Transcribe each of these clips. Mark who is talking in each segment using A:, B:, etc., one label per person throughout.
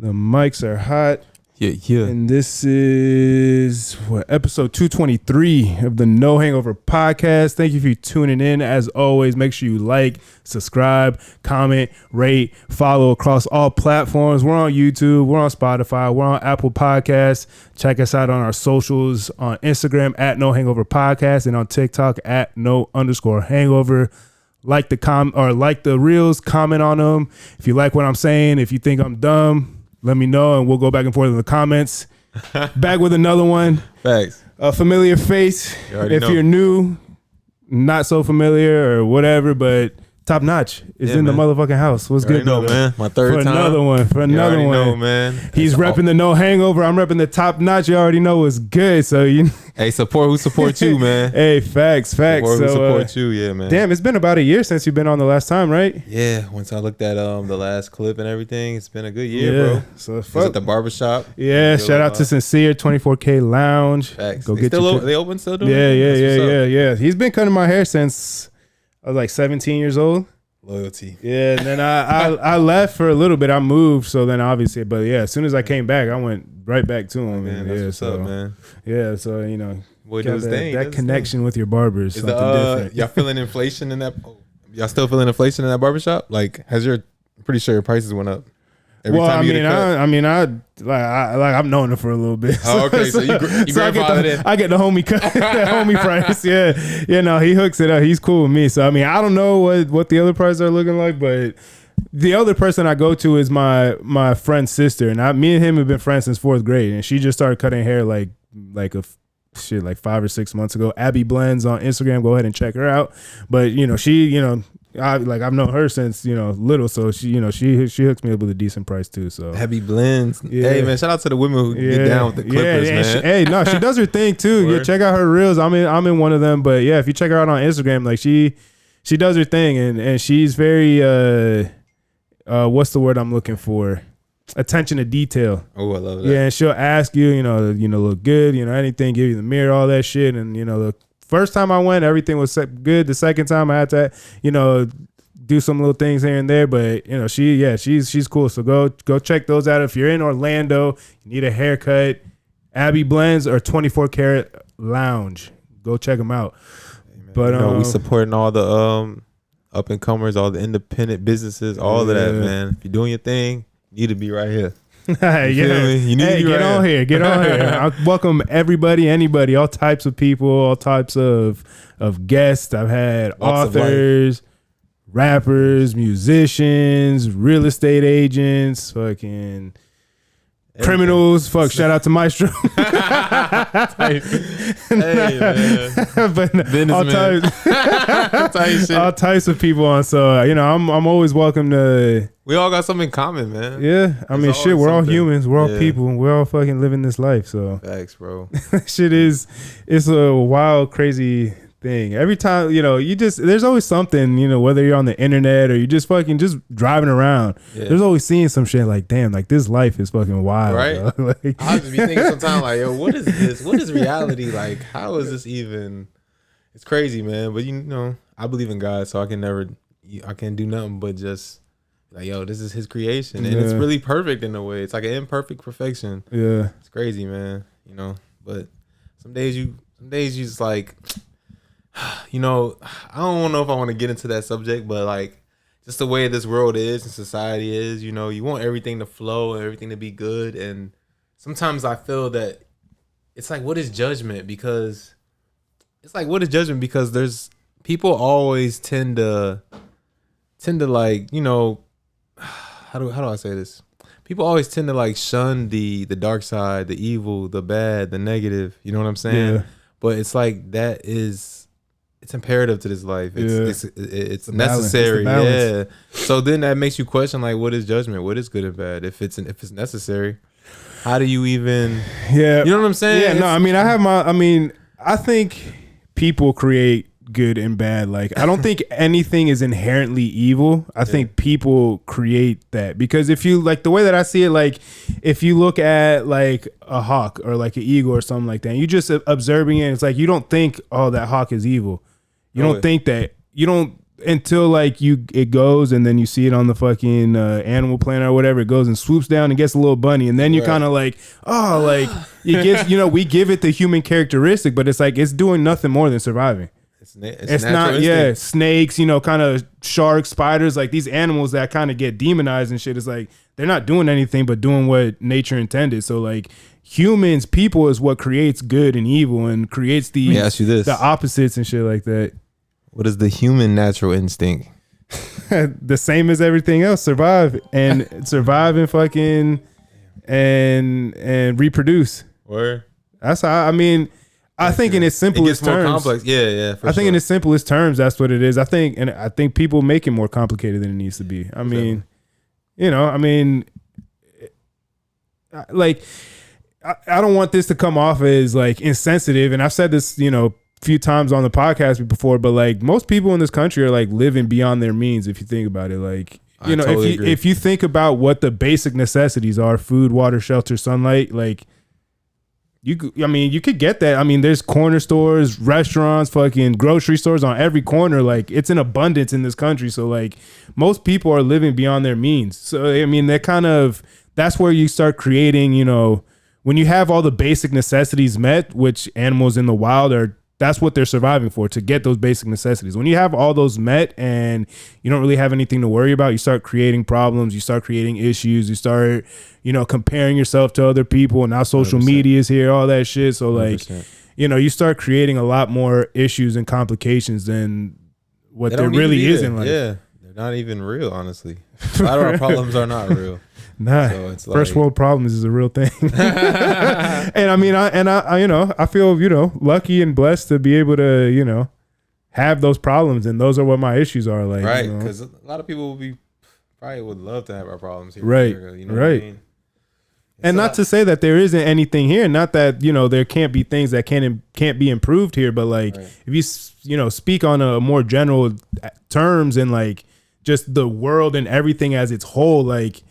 A: The mics are hot.
B: Yeah.
A: And this is episode 223 of the No Hangover Podcast. Thank you for tuning in. As always, make sure you like, subscribe, comment, rate, follow across all platforms. We're on YouTube, we're on Spotify, we're on Apple Podcasts. Check us out on our socials on Instagram at No Hangover Podcast and on TikTok at No_hangover. Like the reels, comment on them. If you like what I'm saying, if you think I'm dumb, let me know, and we'll go back and forth in the comments. Back with another one.
B: Facts.
A: A familiar face. If you're new, not so familiar or whatever, but TopNotch is in the motherfucking house. What's good,
B: though, man? My third time.
A: For another one.
B: Know, man.
A: He's repping the No Hangover. I'm repping the TopNotch. You already know what's good. So
B: hey, support who supports you, man.
A: Hey, facts.
B: Support who supports you, yeah, man.
A: Damn, it's been about a year since you've been on the last time, right?
B: Yeah. Once I looked at the last clip and everything, it's been a good year, bro.
A: So
B: was at the barbershop.
A: Yeah. Shout out to Sincere 24K Lounge.
B: Facts.
A: Go
B: they
A: get your.
B: They open still doing?
A: Yeah. He's been cutting my hair since I was like 17 years old.
B: Loyalty.
A: Yeah, and then I left for a little bit. I moved, so then obviously, but yeah, as soon as I came back, I went right back to him.
B: Man,
A: yeah,
B: what's up, man?
A: Yeah, so
B: Boy,
A: that connection with your barbers.
B: Is
A: something different.
B: Y'all feeling inflation in that? Y'all still feeling inflation in that barbershop? Like, I'm pretty sure your prices went up. I've known him for a little bit. Oh, okay. So you grandfathered in.
A: I get the homie cut, the homie price. Yeah, he hooks it up. He's cool with me. So I don't know what the other prices are looking like, but the other person I go to is my friend's sister, and me and him have been friends since 4th grade, and she just started cutting hair like 5 or 6 months ago. Abby Blends on Instagram. Go ahead and check her out. But she I've known her since little, so she hooks me up with a decent price too. So
B: Abby Blends.
A: Yeah.
B: Hey man, shout out to the women who get down with the clippers, man.
A: She does her thing too. Yeah, check out her reels. I'm in one of them, but yeah, if you check her out on Instagram, like she does her thing, and she's very what's the word I'm looking for? Attention to detail.
B: Oh, I love that.
A: Yeah, and she'll ask you, look good, anything, give you the mirror, all that shit, and the first time I went, everything was good. The second time I had to, do some little things here and there, but she's cool. So go check those out. If you're in Orlando, you need a haircut, Abby Blends or 24 Karat Lounge. Go check them out.
B: Hey,
A: but
B: we supporting all the up and comers, all the independent businesses, all of that, man. If you're doing your thing, you need to be right here.
A: You need to get on here. I welcome everybody, anybody, all types of people, all types of guests. I've had authors, rappers, musicians, real estate agents, fucking criminals. Shout out to Maestro.
B: Hey, man.
A: But all types of people on. So I'm always welcome to.
B: We all got something in common, man.
A: Yeah, we're all humans. We're all people. We're all fucking living this life. So
B: facts, bro.
A: It's a wild, crazy thing. Every time, there's always something, whether you're on the internet or you just driving around. Yeah. There's always seeing some shit like, damn, like this life is fucking wild.
B: Right?
A: Like,
B: I just be thinking sometimes like, yo, what is this? What is reality? Like, how is this even? It's crazy, man. But I believe in God, so I can't do nothing but just like, yo, this is his creation. And it's really perfect in a way. It's like an imperfect perfection.
A: Yeah.
B: It's crazy, man. But some days you just like, I don't know if I want to get into that subject, but like just the way this world is and society is, you want everything to flow and everything to be good. And sometimes I feel that it's like, what is judgment? Because there's people always tend to like, how do I say this? People always tend to like shun the dark side, the evil, the bad, the negative. You know what I'm saying? Yeah. But it's like it's imperative to this life. It's necessary. Yeah. So then that makes you question like, what is judgment? What is good and bad? If it's necessary, how do you even?
A: Yeah.
B: You know what I'm saying?
A: Yeah. I think people create good and bad. Like, I don't think anything is inherently evil. I think people create that, because if you like the way that I see it, like if you look at like a hawk or like an eagle or something like that, and you just observing it, it's like you don't think, oh, that hawk is evil. You don't think that. You don't until like it goes and then you see it on the fucking Animal Planet or whatever. It goes and swoops down and gets a little bunny, and then you're kind of like, oh, like it gives, we give it the human characteristic, but it's like it's doing nothing more than surviving. It's not instinct. Snakes, kind of sharks, spiders, like these animals that kind of get demonized and shit. It's like they're not doing anything but doing what nature intended. So like humans, people is what creates good and evil and creates the opposites and shit like that.
B: What is the human natural instinct?
A: The same as everything else. Survive and fucking and reproduce.
B: Where?
A: That's how I think in its simplest terms. More complex.
B: Yeah.
A: I think in its simplest terms, that's what it is. I think people make it more complicated than it needs to be. Like I don't want this to come off as like insensitive, and I've said this, few times on the podcast before, but like most people in this country are like living beyond their means. If you think about it, like, if you think about what the basic necessities are, food, water, shelter, sunlight, like you could get that. There's corner stores, restaurants, fucking grocery stores on every corner. Like it's in abundance in this country. So like most people are living beyond their means. So, that's where you start creating, when you have all the basic necessities met, which animals in the wild that's what they're surviving for, to get those basic necessities. When you have all those met and you don't really have anything to worry about, you start creating problems, you start creating issues, you start, comparing yourself to other people, and now social 100%. Media is here, all that shit. So like, 100%. You start creating a lot more issues and complications than what there really is in life.
B: Yeah, they're not even real, honestly. A lot of our problems are not real.
A: Nah, so it's first world problems is a real thing. And I feel, lucky and blessed to be able to, have those problems, and those are what my issues are. Like,
B: right, because a lot of people probably would love to have our problems here.
A: Right, right. And not to say that there isn't anything here, not that, there can't be things that can't be improved here, but like if you, speak on a more general terms and like just the world and everything as its whole, like,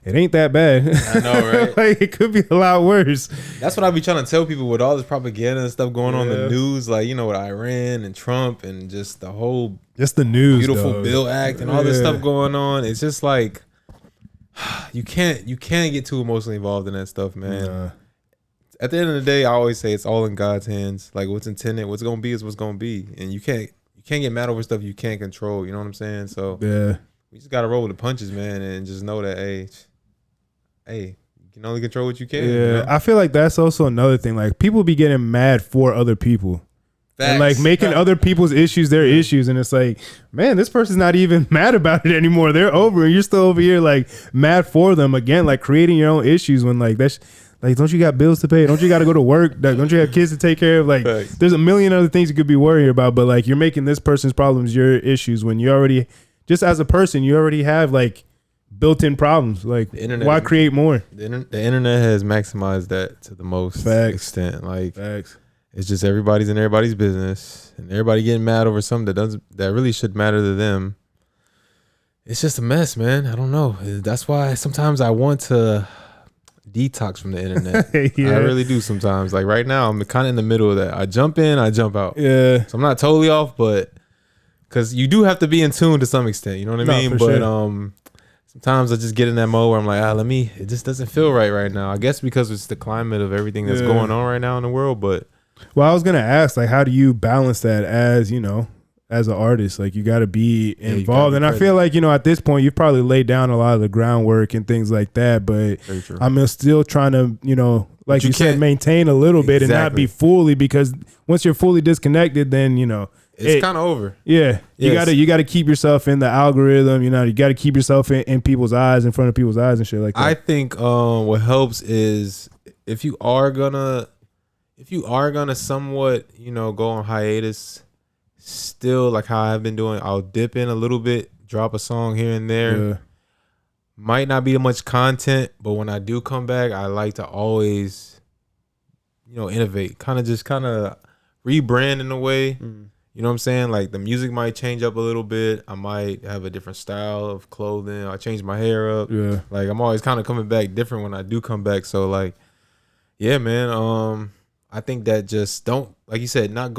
A: it ain't that bad.
B: I know, right?
A: Like it could be a lot worse.
B: That's what I be trying to tell people with all this propaganda and stuff going on in the news, like, with Iran and Trump and just the whole
A: the news,
B: beautiful bill act and all this stuff going on. It's just like you can't get too emotionally involved in that stuff, man. At the end of the day, I always say it's all in God's hands. Like what's intended, what's gonna be is what's gonna be, and you can't get mad over stuff you can't control. You know what I'm saying? So we just gotta roll with the punches, man, and just know that hey, you can only control what you can.
A: Yeah, I feel like that's also another thing. Like people be getting mad for other people. Facts. And like making other people's issues their issues, and it's like, man, this person's not even mad about it anymore. They're over, and you're still over here like mad for them again, like creating your own issues when like that's like, don't you got bills to pay? Don't you got to go to work? Don't you have kids to take care of? Like, there's a million other things you could be worried about, but like you're making this person's problems your issues when you already, just as a person, you already have like built-in problems. Like, why create more?
B: The internet has maximized that to the most extent. Like, it's just everybody's in everybody's business, and everybody getting mad over something that really should matter to them. It's just a mess, man. I don't know. That's why sometimes I want to detox from the internet. I really do sometimes. Like right now, I'm kind of in the middle of that. I jump in, I jump out. Yeah. So I'm not totally off, but because you do have to be in tune to some extent. You know what I mean? But sometimes I just get in that mode where I'm like, it just doesn't feel right now. I guess because it's the climate of everything that's going on right now in the world. But
A: well, I was gonna ask, like, how do you balance that as as an artist? Like, you got to be involved, and I feel like at this point you've probably laid down a lot of the groundwork and things like that. But I'm still trying to like you said, maintain a little bit and not be fully, because once you're fully disconnected, then
B: it's kind of over.
A: Yeah, you gotta keep yourself in the algorithm. You got to keep yourself in people's eyes, in front of people's eyes and shit like that.
B: I think what helps is if you are gonna somewhat go on hiatus, still like how I've been doing, I'll dip in a little bit, drop a song here and there. Yeah. Might not be much content, but when I do come back, I like to always innovate, kind of rebrand in a way. You know what I'm saying? Like the music might change up a little bit. I might have a different style of clothing. I change my hair up. Yeah. Like I'm always kind of coming back different when I do come back. So like, yeah, man. I think that just don't, like you said, not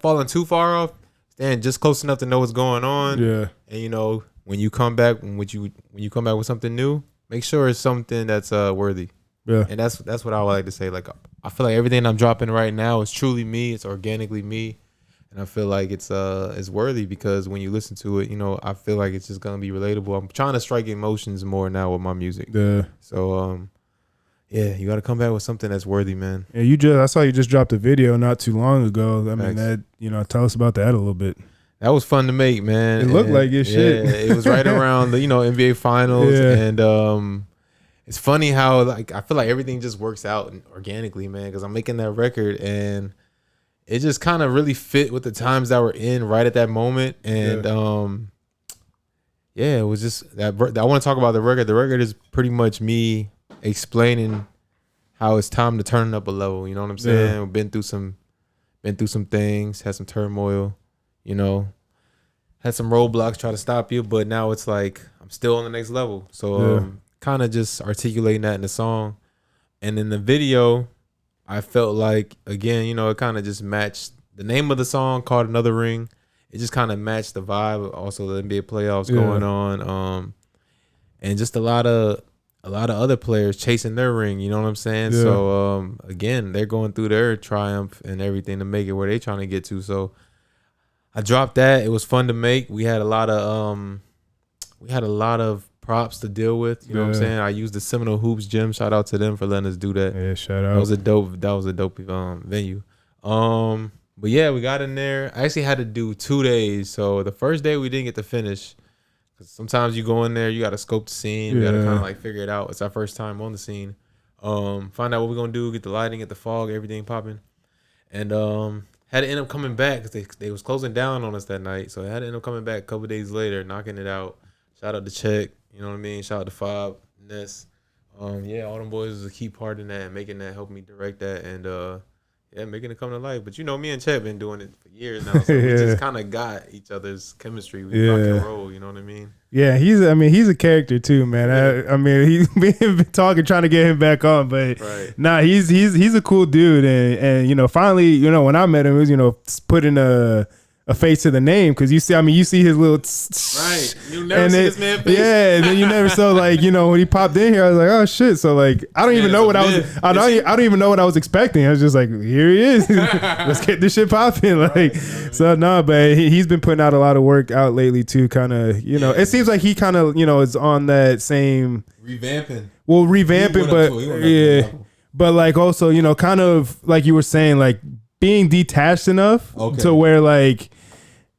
B: falling too far off. stand just close enough to know what's going on.
A: Yeah.
B: And you know, when you come back, when you come back with something new, make sure it's something that's worthy.
A: Yeah.
B: And that's what I would like to say. Like, I feel like everything I'm dropping right now is truly me. It's organically me. And I feel like it's worthy because when you listen to it, you know, I feel like it's just gonna be relatable. I'm trying to strike emotions more now with my music.
A: Yeah.
B: So yeah, you gotta come back with something that's worthy, man.
A: Yeah, I saw you just dropped a video not too long ago. I mean,
B: Thanks.
A: that, you know, tell us about that a little bit.
B: That was fun to make, man.
A: It looked like your shit.
B: Yeah, it was right around the, you know, NBA finals.
A: Yeah.
B: And it's funny how, like, I feel like everything just works out organically, man, because I'm making that record and it just kind of really fit with the times that we're in right at that moment. And yeah, it was just that. I want to talk about the record. The record is pretty much me explaining how it's time to turn up a level. You know what I'm saying?
A: Yeah.
B: We've been through some things, had some turmoil, you know, had some roadblocks try to stop you, but now it's like I'm still on the next level. So kind of just articulating that in the song. And in the video, I felt like, again, you know, it kind of just matched the name of the song, called Another Ring. It just kind of matched the vibe. Also, the NBA playoffs going on, and just a lot of other players chasing their ring. You know what I'm saying?
A: Yeah.
B: So again, they're going through their triumph and everything to make it where they're trying to get to. So I dropped that. It was fun to make. We had a lot of props to deal with. You know what I'm saying? I used the Seminole Hoops gym. Shout out to them for letting us do that.
A: Yeah, shout out.
B: That was a dope venue. But yeah, we got in there. I actually had to do 2 days. So the first day we didn't get to finish. Cause sometimes you go in there, you got to scope the scene. You got to kind of like figure it out. It's our first time on the scene. Find out what we're going to do, get the lighting, get the fog, everything popping. And had to end up coming back because they was closing down on us that night. So I had to end up coming back a couple days later, knocking it out. Shout out to Check. You know what I mean? Shout out to Fob, Ness. Yeah, all them boys was a key part in that and making that, helping me direct that, and making it come to life. But you know, me and Chet been doing it for years now, so we just kind of got each other's chemistry. We rock and roll, you know what I mean?
A: Yeah, he's a character too, man. I mean, we've been talking, trying to get him back on, but nah, he's a cool dude, and you know, finally, you know, when I met him, it was, you know, putting a face to the name, because you see his little
B: right. You never see this man face.
A: Yeah, and then you never saw, like, you know, when he popped in here, I was like, oh shit. So like, I don't even know what I don't even know what I was expecting. I was just like, here he is. Let's get this shit popping. Like, so no, but he's been putting out a lot of work out lately too. Kind of, you know, it seems like he kind of, you know, is on that same revamping, but but like also, you know, kind of like you were saying, like being detached enough to where, like,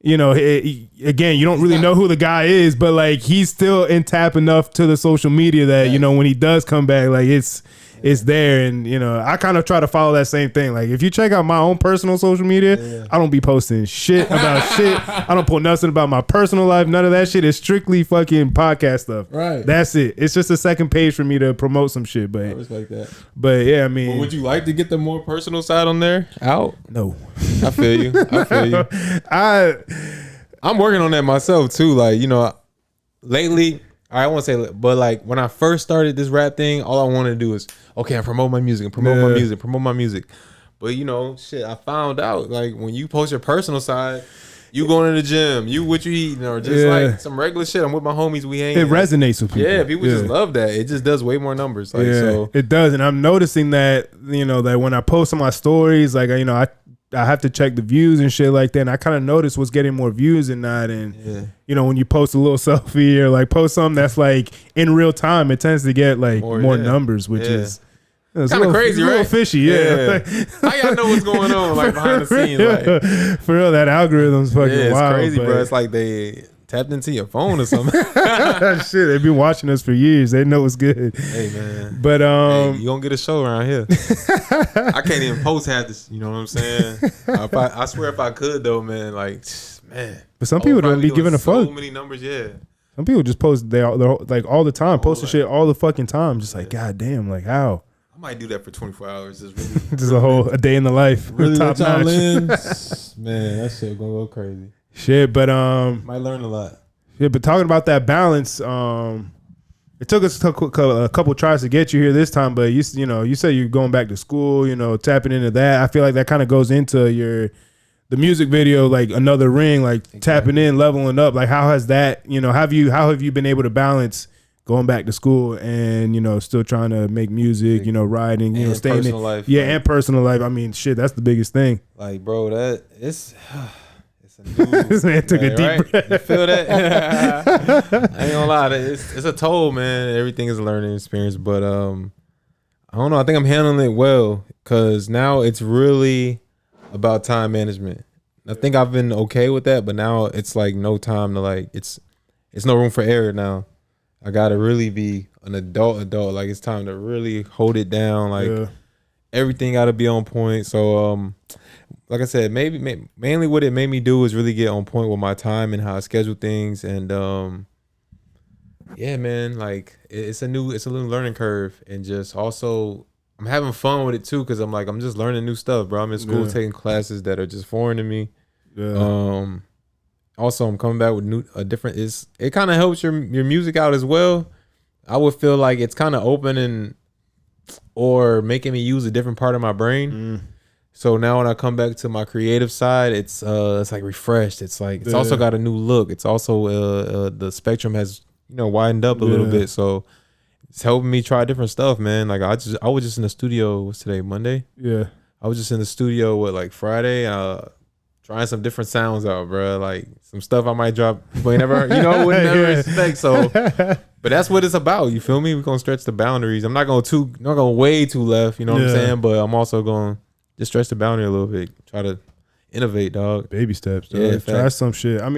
A: you know, again, you don't really know who the guy is, but like he's still in tap enough to the social media that, you know, when he does come back, like it's there. And, you know, I kind of try to follow that same thing. Like, if you check out my own personal social media, I don't be posting shit about shit. I don't post nothing about my personal life. None of that shit. Is strictly fucking podcast stuff.
B: Right.
A: That's it. It's just a second page for me to promote some shit. But I
B: respect that.
A: But yeah, I mean,
B: well, would you like to get the more personal side on there out?
A: No.
B: I feel you. I'm working on that myself too. Like, you know, lately, I won't say, but like when I first started this rap thing, all I wanted to do is, okay, I promote my music, promote my music. But you know, shit, I found out, like, when you post your personal side, you going to the gym, you what you eating, or just like some regular shit. I'm with my homies, we hang.
A: It resonates with people.
B: Yeah, people just love that. It just does way more numbers. Like, so
A: it does, and I'm noticing that, you know, that when I post on my stories, like, you know, I have to check the views and shit like that. And I kind of notice what's getting more views and not. And, you know, when you post a little selfie or like post something that's like in real time, it tends to get like more numbers, which is
B: kind of crazy, right?
A: A little fishy,
B: How y'all know what's going on, like, behind the scenes? Like,
A: for real, that algorithm's fucking
B: it's
A: wild.
B: Crazy, bro. It's like they tapped into your phone or something.
A: Shit, they've been watching us for years. They know it's good.
B: Hey, man.
A: But
B: you gonna get a show around here. I can't even post half this. You know what I'm saying? I swear, if I could though, man, like, man.
A: But some people don't be giving a fuck.
B: So many numbers,
A: Some people just post they're like all the time, posting shit all the fucking time. Just like, god damn, like how?
B: I might do that for 24 hours. Just
A: a day in the life.
B: Really
A: top notch.
B: Man, that shit gonna go crazy.
A: Shit, but
B: might learn a lot.
A: Yeah, but talking about that balance, it took us a couple tries to get you here this time, but you know, you said you're going back to school, you know, tapping into that. I feel like that kind of goes into the music video, like Another Ring, like tapping in, leveling up. Like how has that, how have you been able to balance going back to school and, still trying to make music, writing,
B: and
A: staying in
B: personal life.
A: Yeah, and personal life. I mean, shit, that's the biggest thing.
B: Like, bro, that it's a new,
A: this man took a deep breath.
B: You feel that? I ain't gonna lie, it's a toll, man. Everything is a learning experience, but I don't know. I think I'm handling it well because now it's really about time management. I think I've been okay with that, but now it's like no time to like it's no room for error now. I gotta really be an adult. Like it's time to really hold it down. Like everything gotta be on point. So like I said, mainly what it made me do is really get on point with my time and how I schedule things. And yeah, man, like it's a new learning curve, and just also I'm having fun with it too, because I'm just learning new stuff, bro. I'm in school taking classes that are just foreign to me. Also, I'm coming back with it kind of helps your music out as well. I would feel like it's kind of opening or making me use a different part of my brain. So now when I come back to my creative side, it's like refreshed. It's like it's also got a new look. It's also the spectrum has widened up a little bit. So it's helping me try different stuff, man. Like I was just in the studio. What's today? Monday. Yeah. I was just in the studio with Friday. Trying some different sounds out, bro. Like some stuff I might drop, but never, would never expect. So, but that's what it's about. You feel me? We're gonna stretch the boundaries. I'm not going way too left. You know what I'm saying? But I'm also going to just stretch the boundary a little bit. Try to innovate, dog.
A: Baby steps, dog. Yeah, try some shit. I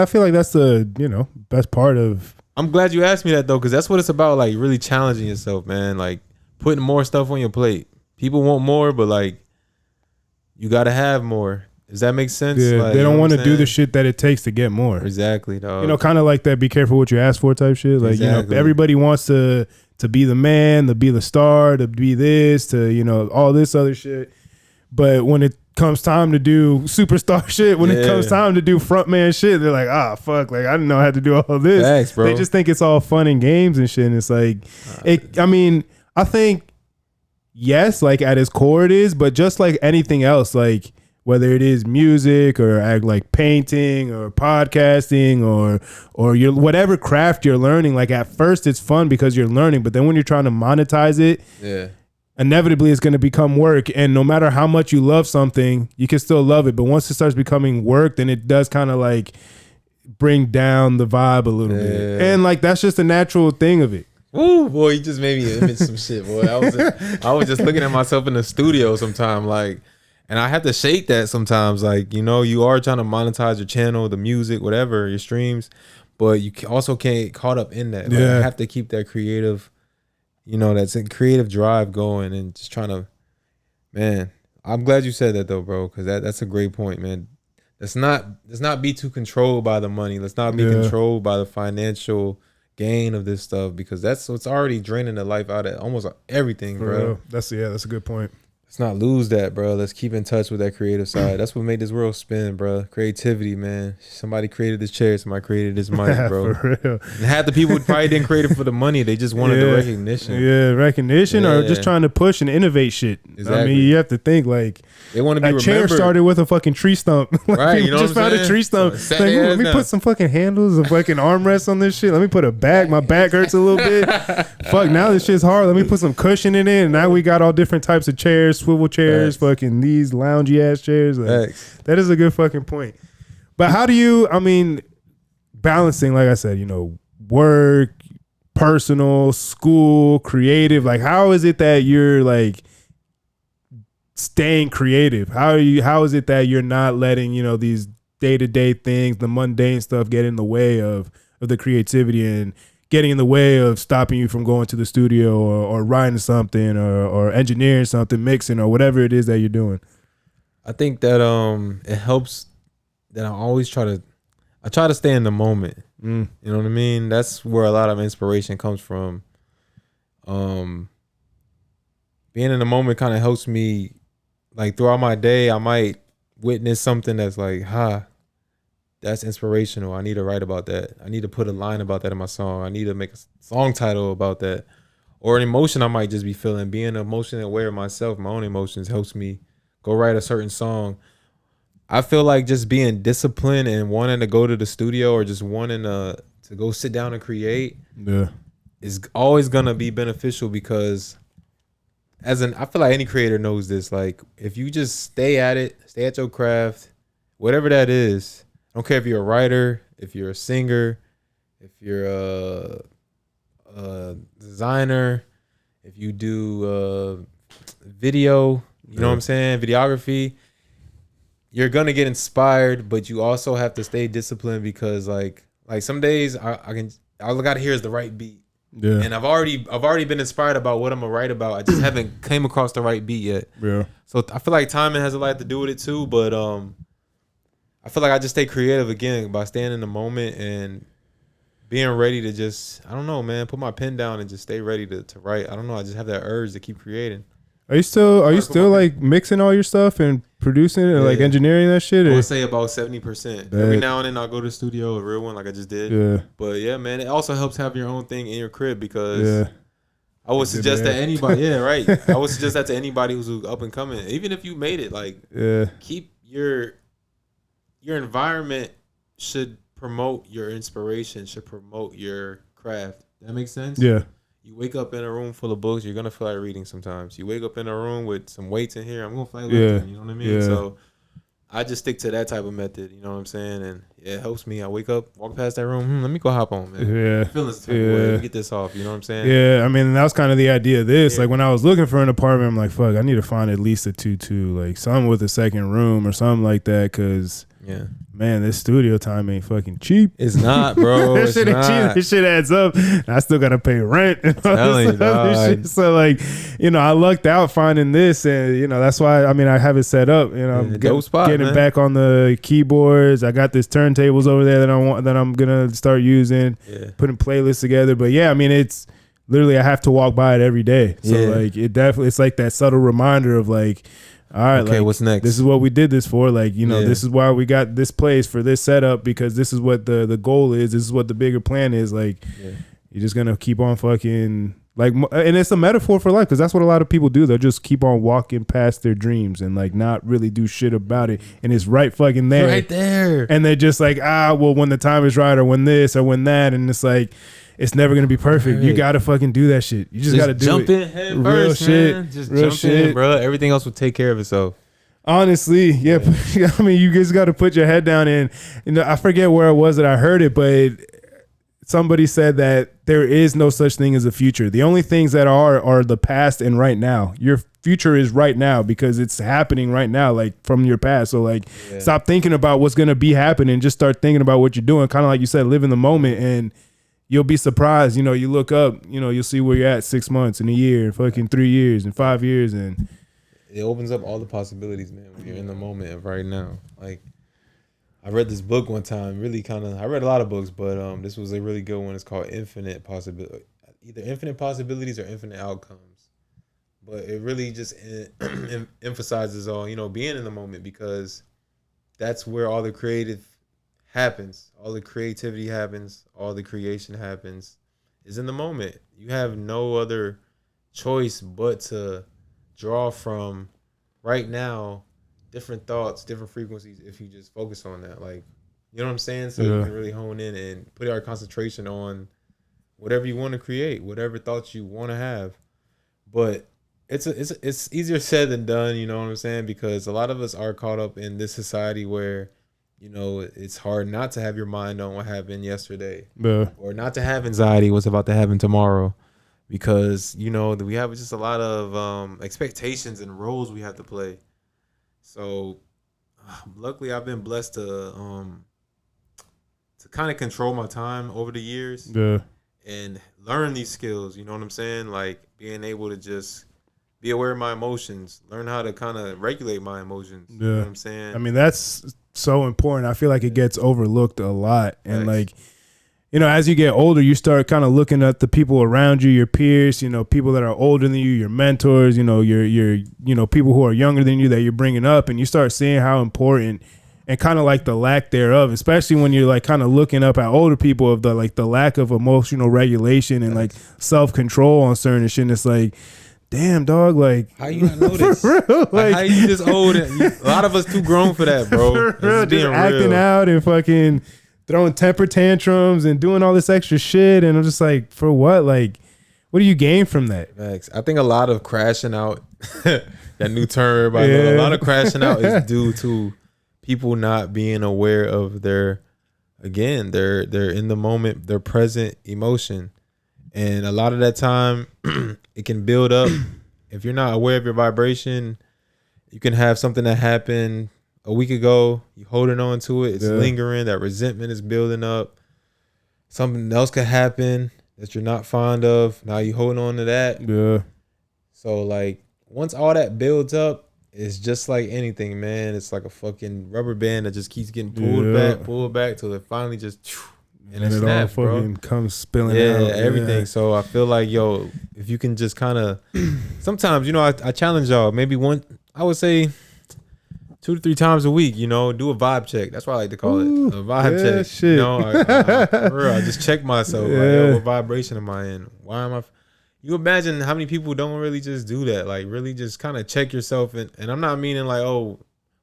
A: feel like that's the best part of.
B: I'm glad you asked me that though, because that's what it's about. Like really challenging yourself, man. Like putting more stuff on your plate. People want more, but like you gotta have more. Does that make sense?
A: Yeah,
B: like,
A: they don't want to do the shit that it takes to get more.
B: Exactly, dog.
A: Kind of like that. Be careful what you ask for type shit. Like everybody wants to be the man, to be the star, to be this, to all this other shit. But when it comes time to do superstar shit, when it comes time to do frontman shit, they're like, fuck, like I didn't know I had to do all this.
B: Thanks, bro.
A: They just think it's all fun and games and shit. And it's like, I think yes, like at its core it is, but just like anything else, like. Whether it is music or like painting or podcasting or your whatever craft you're learning, like at first it's fun because you're learning, but then when you're trying to monetize it, inevitably it's going to become work. And no matter how much you love something, you can still love it. But once it starts becoming work, then it does kind of like bring down the vibe a little bit. And like that's just a natural thing of it.
B: Ooh, boy, you just made me admit some shit, boy. I was just looking at myself in the studio sometime, like. And I have to shake that sometimes. Like, you are trying to monetize your channel, the music, whatever, your streams. But you also can't get caught up in that. Like, I have to keep that creative, that's a creative drive going and just trying to, man. I'm glad you said that though, bro, because that's a great point, man. Let's not be too controlled by the money. Let's not be controlled by the financial gain of this stuff, because that's what's already draining the life out of almost everything, bro.
A: That's a good point.
B: Let's not lose that, bro. Let's keep in touch with that creative side. That's what made this world spin, bro. Creativity, man. Somebody created this chair. Somebody created this mic, bro. For real. And half the people probably didn't create it for the money. They just wanted the recognition.
A: Yeah, recognition or just trying to push and innovate shit. Exactly. I mean, you have to think like
B: they want to be remembered.
A: Chair started with a fucking tree stump. Like,
B: right, you know
A: just found a tree stump. Like, let me put some fucking handles and fucking armrests on this shit. Let me put a bag. My back hurts a little bit. Fuck, now this shit's hard. Let me put some cushion in it. And now we got all different types of chairs, swivel chairs. Fucking these loungy ass chairs. Like, that is a good fucking point. But how do you, balancing, like I said, work, personal, school, creative, like how is it that you're like staying creative? How is it that you're not letting, these day-to-day things, the mundane stuff get in the way of the creativity and getting in the way of stopping you from going to the studio or writing something or engineering something, mixing or whatever it is that you're doing?
B: I think that it helps that I try to stay in the moment. You know what I mean? That's where a lot of inspiration comes from. Being in the moment kind of helps me, like throughout my day, I might witness something that's like, that's inspirational. I need to write about that. I need to put a line about that in my song. I need to make a song title about that. Or an emotion I might just be feeling. Being emotionally aware of myself, my own emotions, helps me go write a certain song. I feel like just being disciplined and wanting to go to the studio or just wanting to go sit down and create is always gonna be beneficial because I feel like any creator knows this. Like if you just stay at it, stay at your craft, whatever that is. I don't care if you're a writer, if you're a singer, if you're a designer, if you do video, you know what I'm saying, videography. You're gonna get inspired, but you also have to stay disciplined because like some days all I gotta hear is the right beat. Yeah. And I've already been inspired about what I'm gonna write about. I just haven't came across the right beat yet. Yeah. So I feel like timing has a lot to do with it too, but I feel like I just stay creative again by staying in the moment and being ready to just, I don't know, man, put my pen down and just stay ready to write. I don't know, I just have that urge to keep creating. Are you still
A: like mixing all your stuff and producing it, or like engineering that shit?
B: I would say about 70%. Every now and then I'll go to the studio, a real one like I just did. Yeah. But yeah, man, it also helps have your own thing in your crib because I would suggest that anybody, yeah, right. I would suggest that to anybody who's up and coming, even if you made it, like keep your environment should promote your inspiration, should promote your craft. That makes sense? Yeah. You wake up in a room full of books, you're gonna feel like reading sometimes. You wake up in a room with some weights in here, I'm gonna feel like lifting, you know what I mean? Yeah. So I just stick to that type of method, you know what I'm saying? And it helps me. I wake up, walk past that room, let me go hop on, man. Yeah. I'm feeling this type of way. Let me get this off, you know what I'm saying?
A: Yeah, I mean, that was kind of the idea of this. Yeah. Like when I was looking for an apartment, I'm like, fuck, I need to find at least a 2-2, like something with a second room or something like that, because man, this studio time ain't fucking cheap.
B: It's not, bro.
A: That shit ain't cheap. This shit adds up. I still gotta pay rent and all this other shit. So like, you know, I lucked out finding this, and you know that's why. I mean, I have it set up. You know, I'm getting back on the keyboards. I got this turntables over there that I'm gonna start using. Yeah. Putting playlists together. But yeah, I mean, it's literally I have to walk by it every day. So like, it's like that subtle reminder of like, all right,
B: okay,
A: like,
B: what's next?
A: This is what we did this for. Like, you know, this is why we got this place for this setup, because this is what the goal is. This is what the bigger plan is. Like, you're just going to keep on fucking, like, and it's a metaphor for life, because that's what a lot of people do. They'll just keep on walking past their dreams and, like, not really do shit about it. And it's right fucking there.
B: Right there.
A: And they're just like, well, when the time is right, or when this or when that. And it's like, it's never gonna be perfect. Right. You gotta fucking do that shit. You just gotta do
B: jump
A: it.
B: In head first, man. Just real jump shit, in, bro. Everything else will take care of itself.
A: Honestly, yeah. I mean, you just gotta put your head down, and you know, I forget where it was that I heard it, but somebody said that there is no such thing as a future. The only things that are the past and right now. Your future is right now because it's happening right now, like from your past. So like, stop thinking about what's gonna be happening. Just start thinking about what you're doing. Kind of like you said, live in the moment, and you'll be surprised. You know, you look up, you know, you'll see where you're at 6 months, in a year, fucking 3 years, and 5 years, and
B: it opens up all the possibilities, man, when you're in the moment of right now. Like, I read this book one time, I read a lot of books, but this was a really good one. It's called Infinite Possibility, either Infinite Possibilities or Infinite Outcomes. But it really just emphasizes all, you know, being in the moment, because that's where all the creative happens, all the creativity happens, all the creation happens, is in the moment. You have no other choice but to draw from right now different thoughts, different frequencies, if you just focus on that. Like, you know what I'm saying? So you can really hone in and put our concentration on whatever you want to create, whatever thoughts you want to have. But it's easier said than done, you know what I'm saying? Because a lot of us are caught up in this society where, you know, it's hard not to have your mind on what happened yesterday, or not to have anxiety what's about to happen tomorrow, because, you know, we have just a lot of expectations and roles we have to play. So luckily I've been blessed to kind of control my time over the years and learn these skills, you know what I'm saying? Like being able to just be aware of my emotions, learn how to kind of regulate my emotions. You know what I'm saying?
A: I mean, that's so important. I feel like it gets overlooked a lot. And like, you know, as you get older, you start kind of looking at the people around you, your peers, you know, people that are older than you, your mentors, you know, your you know, people who are younger than you that you're bringing up, and you start seeing how important and kind of like the lack thereof, especially when you're like kind of looking up at older people, of the like the lack of emotional regulation and like self-control on certain shit. And it's like, damn, dog, like
B: how you not know this?
A: for real,
B: Like how you just old? A lot of us too grown for that, bro.
A: for real,
B: Just being
A: just acting
B: real.
A: out and fucking throwing temper tantrums and doing all this extra shit. And I'm just like, for what? Like, what do you gain from that?
B: Facts. I think a lot of crashing out, that new term everybody knows, a lot of crashing out is due to people not being aware of their in the moment, their present emotion. And a lot of that time it can build up. If you're not aware of your vibration, you can have something that happened a week ago, you holding on to it, it's lingering, that resentment is building up. Something else could happen that you're not fond of. Now you holding on to that.
A: Yeah.
B: So like once all that builds up, it's just like anything, man. It's like a fucking rubber band that just keeps getting pulled back till it finally just and it snaps,
A: all fucking
B: bro.
A: comes spilling out.
B: Everything.
A: Yeah.
B: So I feel like, yo, if you can just kind of, sometimes, I challenge y'all, maybe I would say 2 to 3 times a week, do a vibe check. That's what I like to call it. A vibe check.
A: Shit.
B: For real, I just check myself. Like, yo, what vibration am I in? Why am I? You imagine how many people don't really just do that. Like really just kind of check yourself. And I'm not meaning like, oh,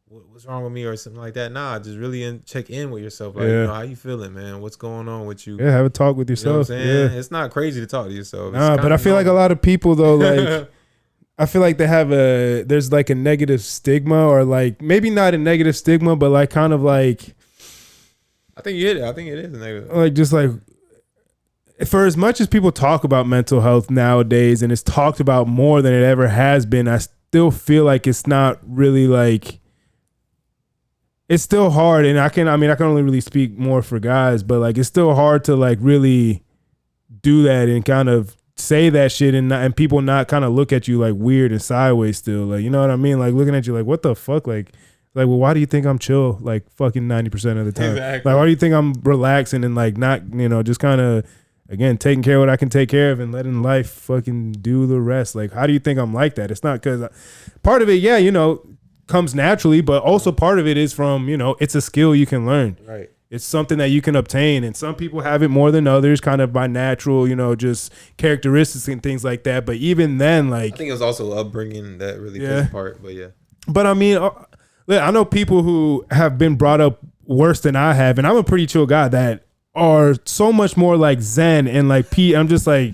B: what's wrong with me or something like that. Nah, just really check in with yourself. Like, how you feeling, man? What's going on with you?
A: Yeah, have a talk with yourself.
B: You know what I'm saying?
A: Yeah.
B: It's not crazy to talk to yourself.
A: Nah, but I feel like a lot of people though, like I feel like there's like a negative stigma, or like maybe not a negative stigma, but like kind of like
B: I think it is a negative.
A: Like just like for as much as people talk about mental health nowadays and it's talked about more than it ever has been, I still feel like it's not really like it's still hard. And I can only really speak more for guys, but like it's still hard to like really do that and kind of say that shit and people not kind of look at you like weird and sideways still. Like, you know what I mean? Like looking at you like, what the fuck? Like, well, why do you think I'm chill like fucking 90% of the time?
B: Exactly.
A: Like, why do you think I'm relaxing and like not, just kind of, again, taking care of what I can take care of and letting life fucking do the rest? Like, how do you think I'm like that? It's not because part of it, comes naturally, but also part of it is from, it's a skill you can learn.
B: Right.
A: It's something that you can obtain, and some people have it more than others, kind of by natural, just characteristics and things like that. But even then, like,
B: I think it was also upbringing that really plays a part. But yeah.
A: But I mean, I know people who have been brought up worse than I have, and I'm a pretty chill guy that are so much more like Zen and like Pete. I'm just like,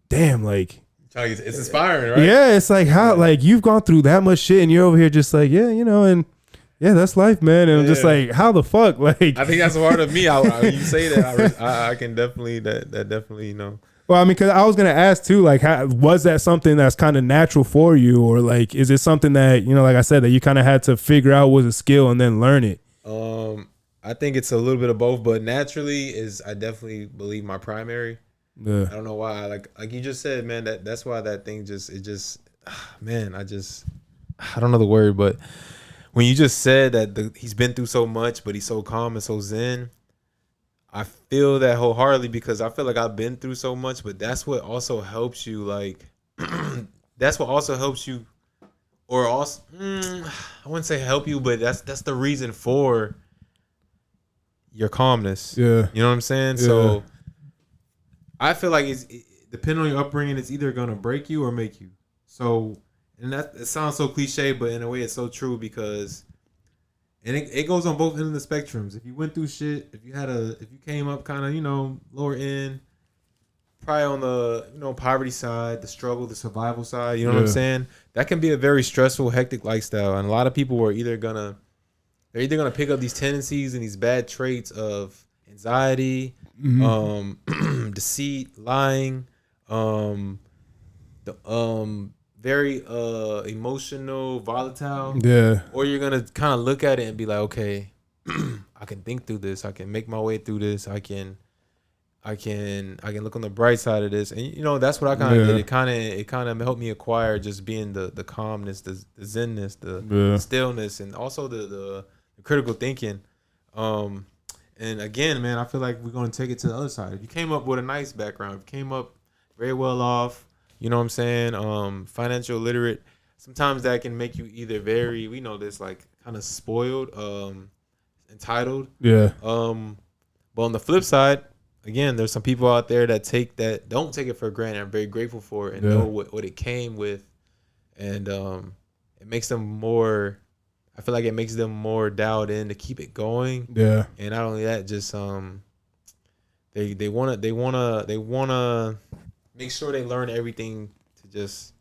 A: damn, like.
B: It's inspiring, right?
A: Yeah, it's like how like you've gone through that much shit, and you're over here just like, and. Yeah, that's life, man. And I'm just like, how the fuck? Like,
B: I think that's part of me. You say that, I can definitely, that definitely, Well,
A: I mean, because I was gonna ask too, like, was that something that's kind of natural for you, or like, is it something that like I said, that you kind of had to figure out was a skill and then learn it?
B: I think it's a little bit of both, but naturally I definitely believe my primary.
A: Yeah.
B: I don't know why. Like you just said, man. That's why that thing man. I don't know the word, but. When you just said that he's been through so much, but he's so calm and so zen, I feel that wholeheartedly because I feel like I've been through so much, but that's what also helps you. Like, that's what also helps you, or also, I wouldn't say help you, but that's the reason for your calmness.
A: Yeah.
B: You know what I'm saying? Yeah. So I feel like depending on your upbringing, it's either going to break you or make you. So, and it sounds so cliche, but in a way it's so true because, and it goes on both ends of the spectrums. If you went through shit, if you came up kind of, lower end, probably on the, poverty side, the struggle, the survival side, you know what I'm saying? That can be a very stressful, hectic lifestyle. And a lot of people are either going to pick up these tendencies and these bad traits of anxiety, deceit, lying, very emotional, volatile. Yeah. Or you're gonna kind of look at it and be like, okay, I can think through this. I can make my way through this. I can look on the bright side of this. And that's what I kind of did. It kind of helped me acquire just being the calmness, the zenness, the stillness, and also the critical thinking. And again, man, I feel like we're gonna take it to the other side. If you came up with a nice background, if you came up very well off. You know what I'm saying? Financial literate. Sometimes that can make you either very, we know this, like kind of spoiled, entitled. Yeah. But on the flip side, again, there's some people out there that don't take it for granted. I'm very grateful for it and know what it came with, and it makes them more. I feel like it makes them more dialed in to keep it going.
A: Yeah,
B: and not only that, just they wanna make sure they learn everything to just.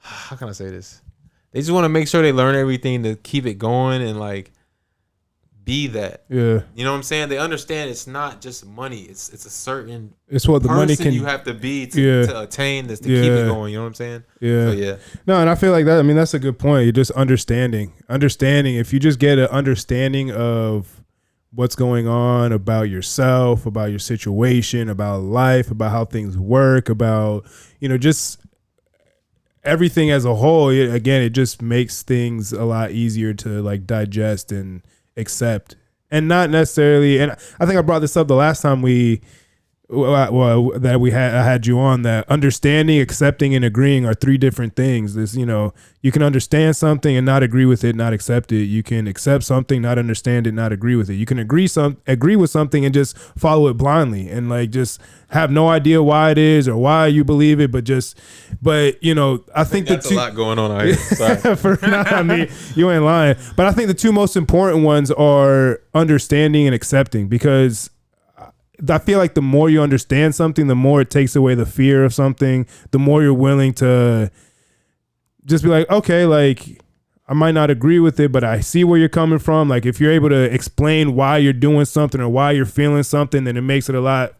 B: How can I say this? They just want to make sure they learn everything to keep it going and like be that.
A: Yeah.
B: You know what I'm saying? They understand it's not just money. It's a certain
A: it's what the money can
B: you have to be to attain this, to keep it going. You know what I'm saying?
A: Yeah.
B: So, yeah.
A: No, and I feel like that, I mean, that's a good point. You're just understanding. If you just get an understanding of what's going on about yourself, about your situation, about life, about how things work, about, just everything as a whole, it just makes things a lot easier to like digest and accept, and not necessarily. And I think I brought this up the last time I had you on, that understanding, accepting, and agreeing are three different things. This, you can understand something and not agree with it, not accept it. You can accept something, not understand it, not agree with it. You can agree with something and just follow it blindly and like just have no idea why it is or why you believe it, but I think
B: that's a lot going on out here. Sorry.
A: I mean, you ain't lying. But I think the two most important ones are understanding and accepting, because I feel like the more you understand something, the more it takes away the fear of something, the more you're willing to just be like, okay, like I might not agree with it, but I see where you're coming from. Like if you're able to explain why you're doing something or why you're feeling something, then it makes it a lot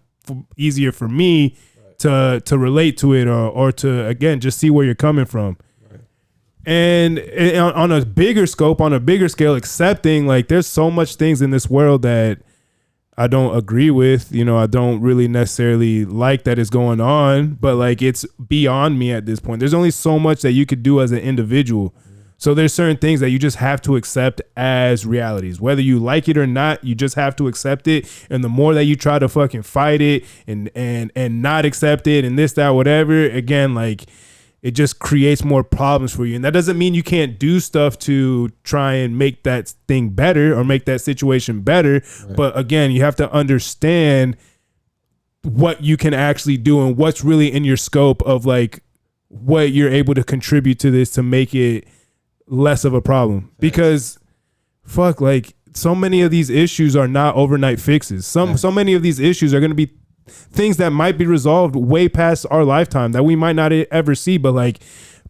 A: easier for me to relate to it or to, again, just see where you're coming from. Right. And on a bigger scope, on a bigger scale, accepting, like there's so much things in this world that I don't agree with, I don't really necessarily like that is going on, but like it's beyond me at this point. There's only so much that you could do as an individual. So there's certain things that you just have to accept as realities, whether you like it or not. You just have to accept it. And the more that you try to fucking fight it and not accept it and this, that, whatever, again, like it just creates more problems for you. And that doesn't mean you can't do stuff to try and make that thing better or make that situation better. Right. But again, you have to understand what you can actually do and what's really in your scope of like what you're able to contribute to this to make it less of a problem. Because fuck, like so many of these issues are not overnight fixes. So many of these issues are going to be things that might be resolved way past our lifetime that we might not ever see. But like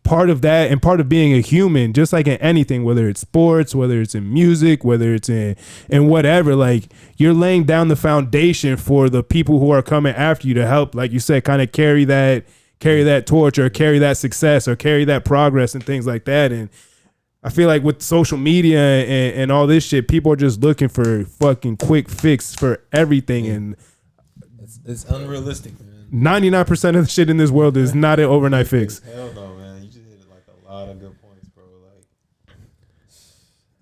A: part of that and part of being a human, just like in anything, whether it's sports, whether it's in music, whether it's in whatever, like you're laying down the foundation for the people who are coming after you to help, like you said, kind of carry that torch or carry that success or carry that progress and things like that. And I feel like with social media and all this shit, people are just looking for fucking quick fix for everything. And
B: it's unrealistic, man.
A: 99% of the shit in this world is not an overnight fix.
B: Hell no, man. You just hit like a lot of good points, bro. Like,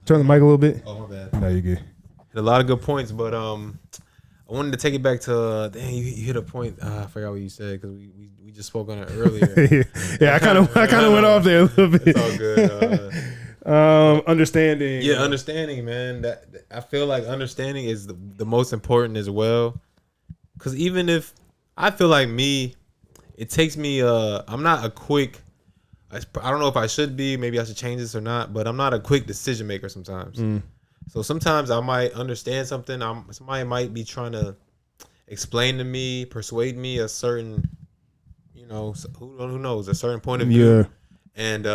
A: turn the mic a little bit.
B: Oh, my bad.
A: No, you're good.
B: Hit a lot of good points, but I wanted to take it back to you hit a point. I forgot what you said because we just spoke on it earlier.
A: Yeah, I kind of went off there a little bit.
B: It's all good.
A: Understanding.
B: Yeah, understanding, man. That I feel like understanding is the most important as well. Because even if I feel like me, it takes me. I'm not a quick. I don't know if I should be. Maybe I should change this or not. But I'm not a quick decision maker sometimes. So sometimes I might understand something. Somebody might be trying to explain to me, persuade me a certain, who knows, a certain point of view. Yeah. And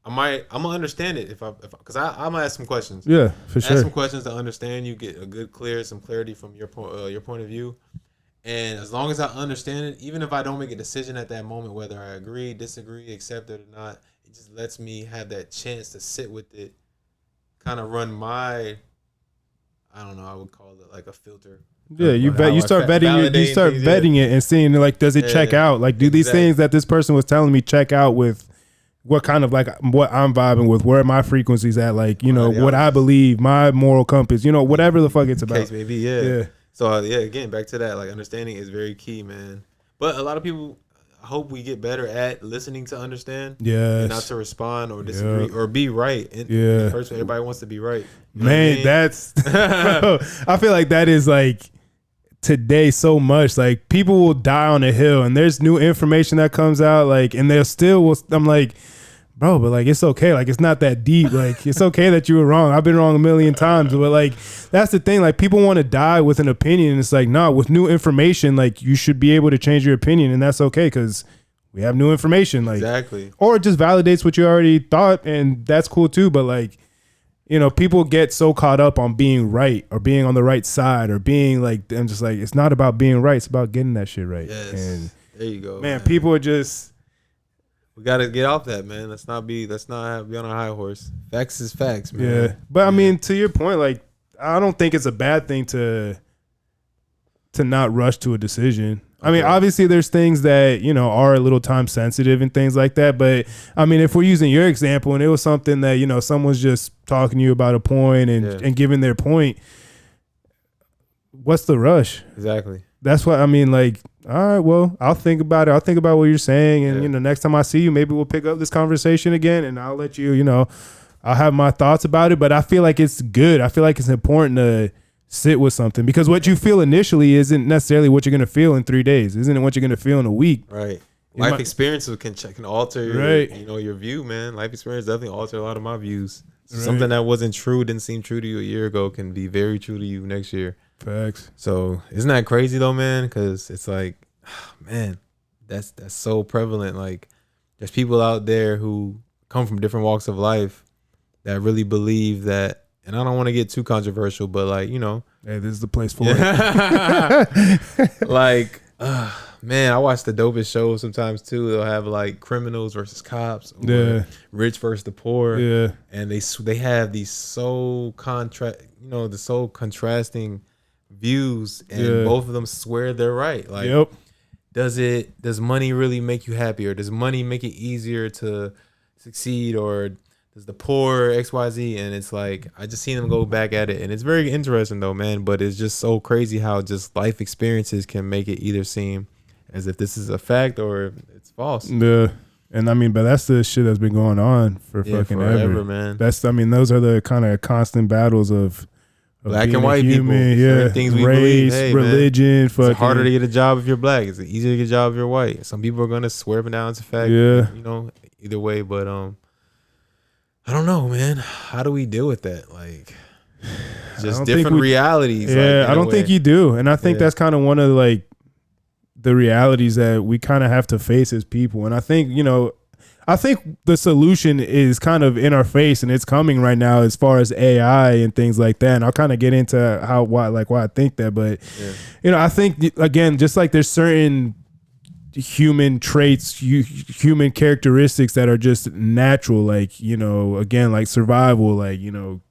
B: I'm gonna understand it because I'm gonna ask some questions.
A: Yeah, for sure.
B: Ask some questions to understand. You get some clarity from your point of view. And as long as I understand it, even if I don't make a decision at that moment, whether I agree, disagree, accept it or not, it just lets me have that chance to sit with it, kind of run my, I don't know, I would call it like a filter.
A: Yeah, you start vetting it and seeing like, does it check out? Like, do these things that this person was telling me check out with what kind of like what I'm vibing with, where my frequencies at, like, what I believe, my moral compass, whatever the fuck it's about.
B: Case maybe, yeah. So again, back to that, like understanding is very key, man. But a lot of people, I hope we get better at listening to understand, and not to respond or disagree or be right. First, everybody wants to be right.
A: Man, that's I feel like that is like today so much. Like, people will die on a hill, and there's new information that comes out, like, and they're still, I'm like, bro, but like, it's okay. Like, it's not that deep. Like, it's okay that you were wrong. I've been wrong a million times. But like, that's the thing. Like, people want to die with an opinion. And it's like, nah, with new information, like, you should be able to change your opinion. And that's okay, because we have new information. Like,
B: exactly.
A: Or it just validates what you already thought. And that's cool too. But like, you know, people get so caught up on being right or being on the right side or being like, I'm just like, it's not about being right. It's about getting that shit right.
B: Yes.
A: And
B: there you go.
A: Man, people are just,
B: we gotta get off that, man. Let's not be on a high horse. Facts is facts, man.
A: Yeah, but I mean, to your point, like, I don't think it's a bad thing to not rush to a decision. I mean, obviously, there's things that, you know, are a little time sensitive and things like that. But I mean, if we're using your example and it was something that, you know, someone's just talking to you about a point and giving their point, what's the rush?
B: Exactly.
A: That's what I mean. Like, all right, well, I'll think about it. I'll think about what you're saying. And, you know, next time I see you, maybe we'll pick up this conversation again and I'll let you, you know, I'll have my thoughts about it. But I feel like it's good. I feel like it's important to sit with something, because what you feel initially isn't necessarily what you're going to feel in 3 days. Isn't it what you're going to feel in a week?
B: Right. Life experiences can alter your, your view, man. Life experience definitely alter a lot of my views. Right. Something that wasn't true, didn't seem true to you a year ago, can be very true to you next year.
A: Facts.
B: So isn't that crazy though, man? Because it's like, man, that's so prevalent. Like, there's people out there who come from different walks of life that really believe that. And I don't want to get too controversial, but like, you know,
A: hey, this is the place for it.
B: Like, man, I watch the dopest shows sometimes too. They'll have like criminals versus cops, or rich versus the poor. Yeah, and they have these so contrasting views, and both of them swear they're right. Like, does money really make you happier? Does money make it easier to succeed, or does the poor XYZ? And it's like, I just seen them go back at it, and it's very interesting though, man. But it's just so crazy how just life experiences can make it either seem as if this is a fact or it's false.
A: Yeah. And I mean, but that's the shit that's been going on for fucking
B: forever,
A: ever,
B: man.
A: That's, I mean, those are the kind of constant battles of
B: black and white
A: human,
B: people. Things we
A: race,
B: believe. Hey,
A: religion.
B: It's harder to get a job if you're black. It's easier to get a job if you're white. Some people are gonna swear up and down. It's a fact.
A: Yeah.
B: You know, either way. But I don't know, man. How do we deal with that? Like, just different realities.
A: Yeah,
B: like,
A: I don't think you do. And I think that's kind of one of like the realities that we kind of have to face as people. And I think, you know, I think the solution is kind of in our face, and it's coming right now as far as AI and things like that. And I'll kind of get into why I think that. But, you know, I think, again, just like there's certain human traits, human characteristics that are just natural, like, you know, again, like survival, like, you know,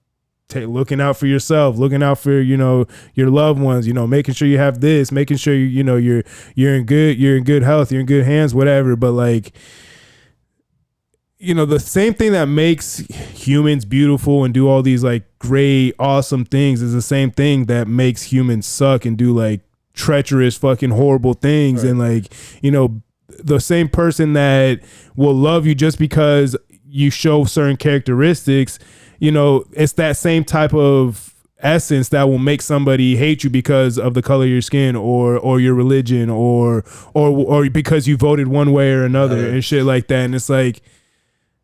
A: looking out for yourself, looking out for, you know, your loved ones, you know, making sure you have this, making sure you know you're in good health, you're in good hands, whatever. But like, you know, the same thing that makes humans beautiful and do all these like great, awesome things is the same thing that makes humans suck and do like treacherous, fucking horrible things. Right. And like, you know, the same person that will love you just because you show certain characteristics, you know, it's that same type of essence that will make somebody hate you because of the color of your skin or your religion or because you voted one way or another and shit like that. And it's like,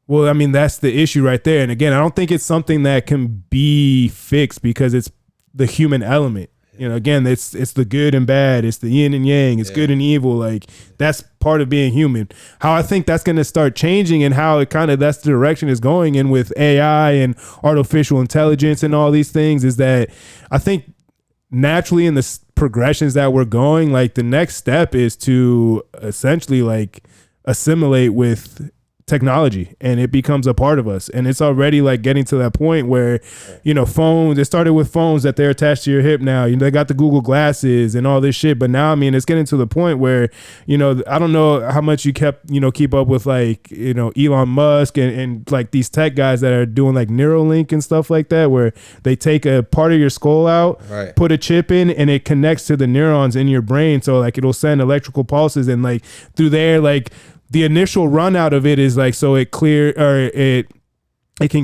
A: well, I mean, that's the issue right there. And again, I don't think it's something that can be fixed because it's the human element. You know, again, it's the good and bad. It's the yin and yang. It's good and evil. Like, that's part of being human. How I think that's going to start changing and how it kind of, that's the direction it's going in with AI and artificial intelligence and all these things, is that I think naturally in the progressions that we're going, like the next step is to essentially like assimilate with technology, and it becomes a part of us. And it's already like getting to that point where, you know, phones, it started with phones that they're attached to your hip now. You know, they got the Google glasses and all this shit, but now, I mean, it's getting to the point where, you know, I don't know how much you keep up with like, you know, Elon Musk and like these tech guys that are doing like Neuralink and stuff like that, where they take a part of your skull out, put a chip in, and it connects to the neurons in your brain. So like it'll send electrical pulses, and like through there, like the initial run out of it is like, so it can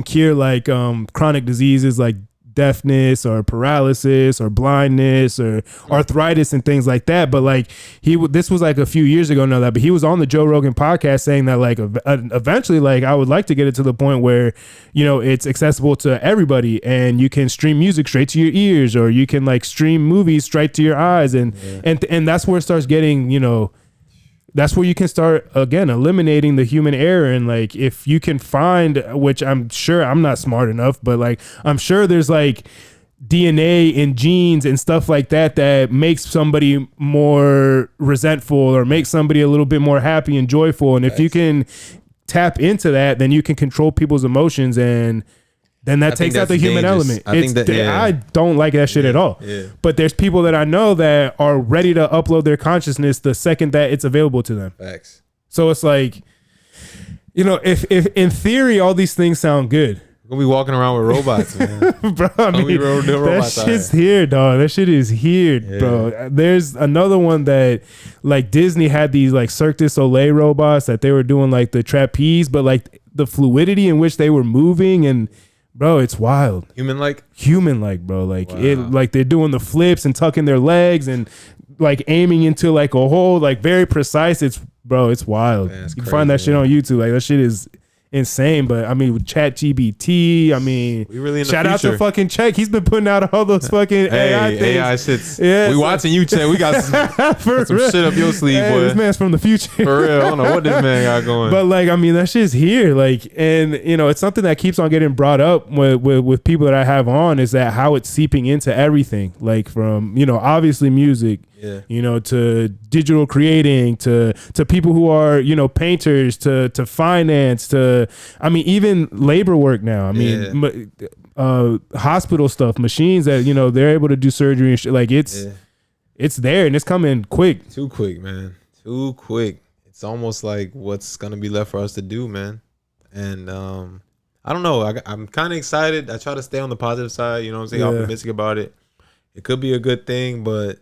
A: cure like chronic diseases like deafness or paralysis or blindness or arthritis and things like that. But like this was like a few years ago now, that, but he was on the Joe Rogan podcast saying that like eventually, like I would like to get it to the point where, you know, it's accessible to everybody and you can stream music straight to your ears, or you can like stream movies straight to your eyes. And that's where it starts getting, you know, that's where you can start again eliminating the human error. And like if you can find, which I'm sure, I'm not smart enough, but like I'm sure there's like DNA and genes and stuff like that that makes somebody more resentful or makes somebody a little bit more happy and joyful. And if you can tap into that, then you can control people's emotions, and then that takes out the human element. I don't like that shit at all. Yeah. But there's people that I know that are ready to upload their consciousness the second that it's available to them.
B: Facts.
A: So it's like, you know, if in theory all these things sound good,
B: we'll be walking around with robots, man.
A: Bro, I mean, that shit's here, dog. That shit is here, bro. There's another one that like Disney had these like Cirque du Soleil robots that they were doing like the trapeze, but like the fluidity in which they were moving, and bro, it's wild.
B: Human like,
A: bro. Like it, like they're doing the flips and tucking their legs and like aiming into like a hole, like very precise. It's wild. Man, you can find that shit on YouTube. Like that shit is insane. But I mean, with ChatGPT, I mean,
B: we really in the
A: shout out to fucking Check. He's been putting out all those fucking AI things.
B: AI shits. Yeah, we watching you, Check. We got some shit up your sleeve, boy.
A: This man's from the future.
B: For real. I don't know what this man got going.
A: But like, I mean, that shit's here. Like, and you know, it's something that keeps on getting brought up with people that I have on, is that how it's seeping into everything. Like from, you know, obviously music, you know, to digital creating, to people who are, you know, painters, to finance, to, I mean, even labor work now. I mean, hospital stuff, machines that, you know, they're able to do surgery and shit. Like it's there and it's coming quick.
B: Too quick, man. Too quick. It's almost like what's gonna be left for us to do, man. And I don't know. I'm kind of excited. I try to stay on the positive side. You know what I'm saying? Optimistic about it. It could be a good thing, but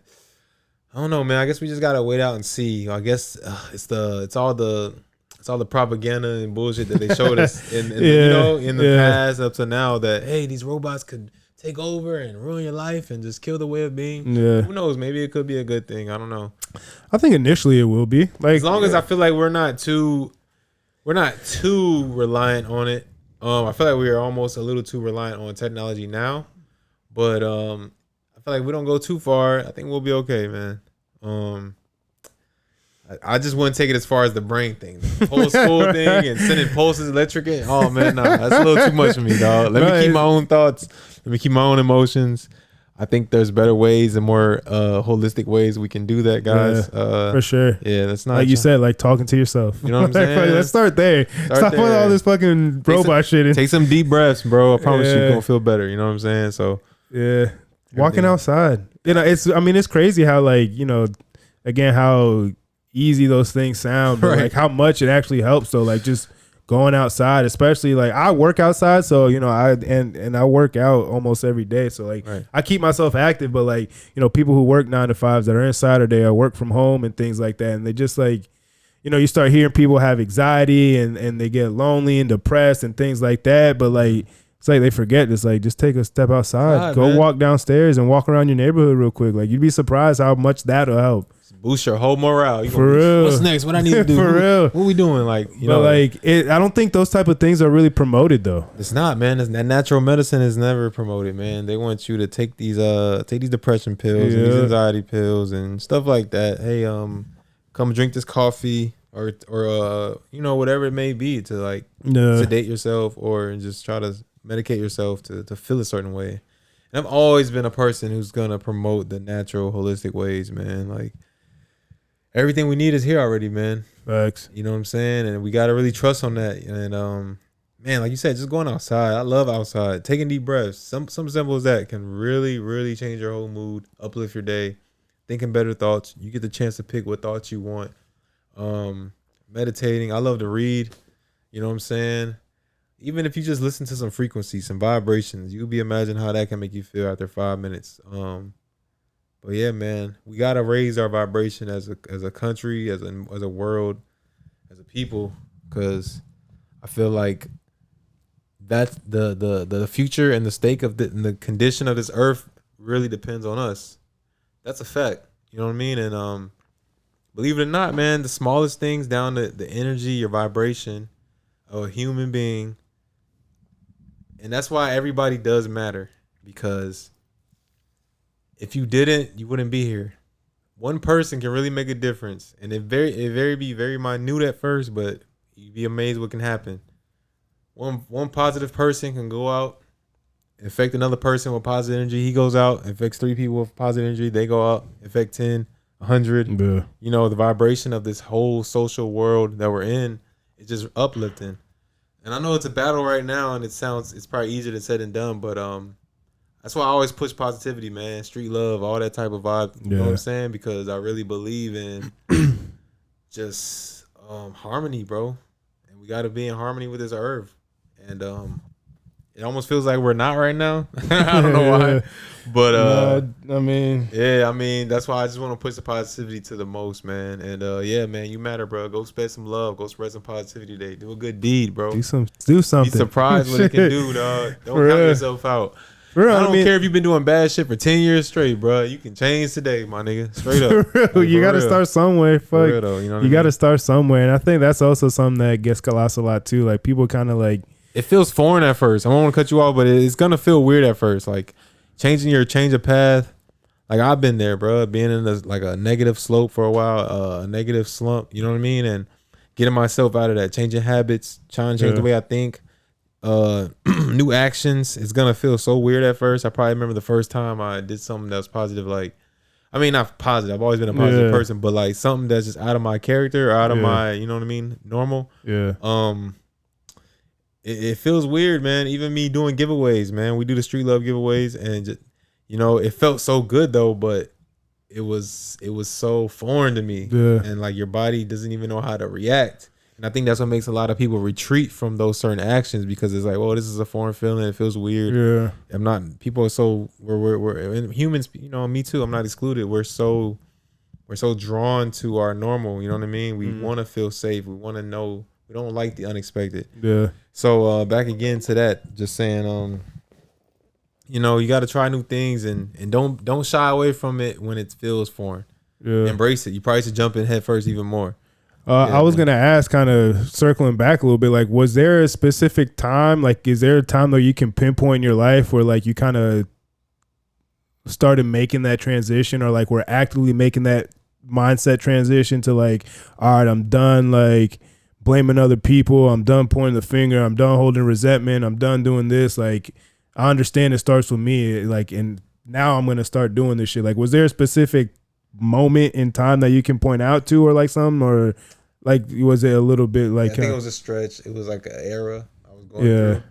B: I don't know, man. I guess we just gotta wait out and see. I guess it's all the propaganda and bullshit that they showed us in the past up to now, that hey, these robots could take over and ruin your life and just kill the way of being. Yeah. Who knows? Maybe it could be a good thing. I don't know.
A: I think initially it will be. Like,
B: as long as I feel like we're not too reliant on it. I feel like we are almost a little too reliant on technology now, but I feel like we don't go too far. I think we'll be okay, man. I just wouldn't take it as far as the brain thing, the whole school thing, and sending pulses, electric. Oh man, no, that's a little too much for me, dog. Let me keep my own thoughts. Let me keep my own emotions. I think there's better ways and more holistic ways we can do that, guys.
A: For sure.
B: Yeah, that's not
A: like you said, like talking to yourself.
B: You know what I'm saying?
A: Let's start there. Stop with all this fucking robot shit.
B: Take some deep breaths, bro. I promise you're gonna feel better. You know what I'm saying? So
A: walking outside. You know, it's crazy how, like, you know, again, how easy those things sound, but like how much it actually helps. So like just going outside, especially like I work outside, so you know I work out almost every day. So like I keep myself active, but like, you know, people who work 9 to 5s that are inside or they work from home and things like that, and they just like, you know, you start hearing people have anxiety and they get lonely and depressed and things like that. But like, it's like they forget. It's like, just take a step outside, go walk downstairs and walk around your neighborhood real quick. Like, you'd be surprised how much that'll help.
B: Boost your whole morale.
A: For real.
B: What's next? What I need to do?
A: For real.
B: What we doing? Like, you
A: but
B: know,
A: like I don't think those type of things are really promoted though.
B: It's not, man. That natural medicine is never promoted, man. They want you to take these depression pills and these anxiety pills and stuff like that. Hey, come drink this coffee or you know, whatever it may be to like sedate yourself or just try to medicate yourself to feel a certain way. And I've always been a person who's gonna promote the natural, holistic ways, man. Like, everything we need is here already, man.
A: Facts.
B: You know what I'm saying? And we gotta really trust on that. And man, like you said, just going outside. I love outside. Taking deep breaths. Some simple as that can really, really change your whole mood, uplift your day, thinking better thoughts. You get the chance to pick what thoughts you want. Meditating. I love to read. You know what I'm saying? Even if you just listen to some frequencies, some vibrations, you'll be imagine how that can make you feel after 5 minutes. But yeah, man, we gotta raise our vibration as a country, as a world, as a people, because I feel like that's the future and the stake of the condition of this earth really depends on us. That's a fact. You know what I mean? And believe it or not, man, the smallest things down to the energy, your vibration of a human being. And that's why everybody does matter, because if you didn't, you wouldn't be here. One person can really make a difference, and it be very minute at first, but you'd be amazed what can happen. One positive person can go out, affect another person with positive energy. He goes out, affects 3 people with positive energy. They go out, affect 10, 100.
A: Yeah.
B: You know, the vibration of this whole social world that we're in is just uplifting. And I know it's a battle right now, and it's probably easier than said and done, but that's why I always push positivity, man. Street love, all that type of vibe. You know what I'm saying? Because I really believe in just harmony, bro. And we got to be in harmony with this earth. And it almost feels like we're not right now. I don't know why. But
A: I mean,
B: that's why I just want to push the positivity to the most, man. And yeah, man, you matter, bro. Go spread some love. Go spread some positivity today. Do a good deed, bro.
A: Do something. Be
B: surprised what it can do, dog. Don't count yourself out. I don't care if you've been doing bad shit for 10 years straight, bro. You can change today, my nigga. Straight up.
A: You got to start somewhere. Fuck.
B: Real, though, you know
A: you got to start somewhere. And I think that's also something that gets lost a lot too. Like people kind of like,
B: it feels foreign at first. I don't want to cut you off, but it's gonna feel weird at first. Like change of path. Like I've been there, bro. Being in a negative slope for a while, a negative slump. You know what I mean? And getting myself out of that, changing habits, trying to change the way I think. New actions. It's gonna feel so weird at first. I probably remember the first time I did something that was positive. Like, I mean, not positive. I've always been a positive person, but like something that's just out of my character or out of my, you know what I mean, normal.
A: Yeah.
B: It feels weird, man. Even me doing giveaways, man. We do the street love giveaways, and just, you know, it felt so good though, but it was so foreign to me.
A: Yeah.
B: And like your body doesn't even know how to react. And I think that's what makes a lot of people retreat from those certain actions, because it's like, well, this is a foreign feeling. It feels weird.
A: Yeah.
B: People are so, we're humans, you know, me too. I'm not excluded. We're so drawn to our normal. You know what I mean? We want to feel safe. We want to know. We don't like the unexpected.
A: Yeah.
B: So back again to that, just saying, you know, you got to try new things and don't shy away from it when it feels foreign.
A: Yeah.
B: Embrace it. You probably should jump in head first even more.
A: I was going to ask, kind of circling back a little bit, like, was there a specific time, like, is there a time that you can pinpoint in your life where, like, you kind of started making that transition, or, like, we're actively making that mindset transition to, like, all right, I'm done, like, blaming other people. I'm done pointing the finger. I'm done holding resentment. I'm done doing this. Like, I understand it starts with me, like, and now I'm going to start doing this shit. Like, was there a specific moment in time that you can point out to, or like something, or like was it a little bit like
B: I think it was a stretch. It was like an era I was going through,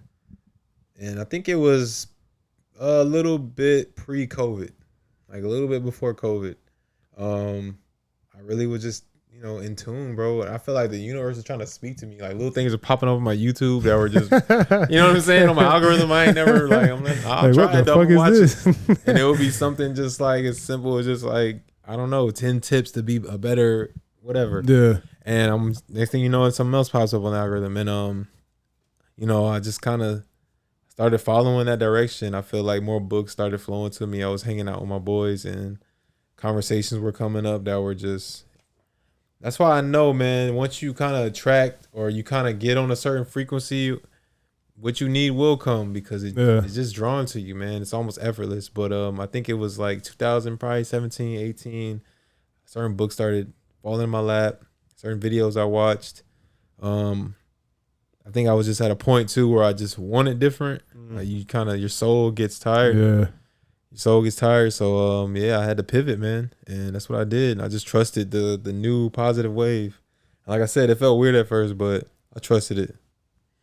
B: and I think it was a little bit pre-COVID, like a little bit before COVID. I really was just, you know, in tune, bro. I feel like the universe is trying to speak to me. Like little things are popping up on my YouTube that were just, you know what I'm saying, on my algorithm. I ain't never like, I'm like, I'll
A: like,
B: try
A: what
B: it,
A: the fuck is this?
B: And it would be something just like as simple as just like, I don't know, 10 tips to be a better whatever.
A: Yeah.
B: And next thing you know, something else pops up on the algorithm. And you know, I just kind of started following that direction. I feel like more books started flowing to me. I was hanging out with my boys and conversations were coming up that were just, that's why I know, man, once you kind of attract or you kind of get on a certain frequency, what you need will come, because it's just drawn to you, man. It's almost effortless. But I think it was like 2000, probably 17, 18. Certain books started falling in my lap. Certain videos I watched. I think I was just at a point too where I just wanted different. Like you kind of, your soul gets tired.
A: Yeah.
B: Your soul gets tired. So yeah, I had to pivot, man. And that's what I did. I just trusted the new positive wave. Like I said, it felt weird at first, but I trusted it.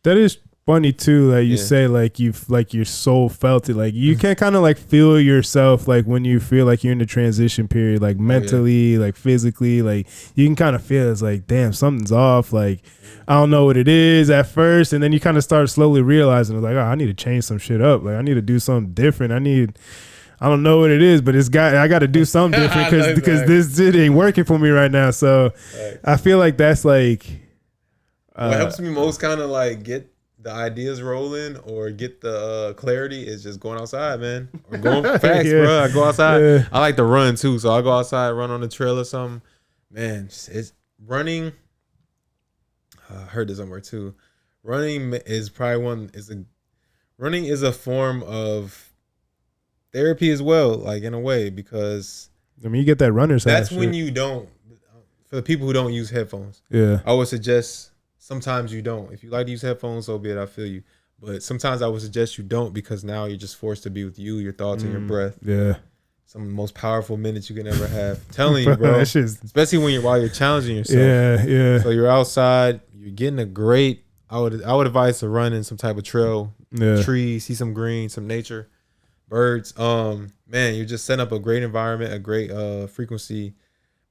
A: That is funny too, that you say like you've like your soul felt it. Like you can kind of like feel yourself, like when you feel like you're in the transition period, like mentally, like physically, like you can kind of feel it's like, damn, something's off. Like I don't know what it is at first, and then you kind of start slowly realizing like, oh, I need to change some shit up. Like I need to do something different. I don't know what it is, but I got to do something different because this shit ain't working for me right now. So I feel like that's like
B: what helps me most kind of like get the ideas rolling or get the clarity is just going outside, man. Or going fast, bro. I go outside. Yeah. I like to run too, so I go outside, run on the trail or something. Man, it's running. I heard this somewhere too. Running is probably running is a form of therapy as well, like in a way, because
A: I mean you get that runner's high.
B: That's when you don't. For the people who don't use headphones, I would suggest. Sometimes you don't. If you like to use headphones, so be it. I feel you. But sometimes I would suggest you don't because now you're just forced to be with you, your thoughts, and your breath. Yeah. Some of the most powerful minutes you can ever have. I'm telling you, bro. Especially while you're challenging yourself.
A: Yeah, yeah.
B: So you're outside. You're getting a great. I would advise to run in some type of trail, trees, see some green, some nature, birds. Man, you're just setting up a great environment, a great frequency.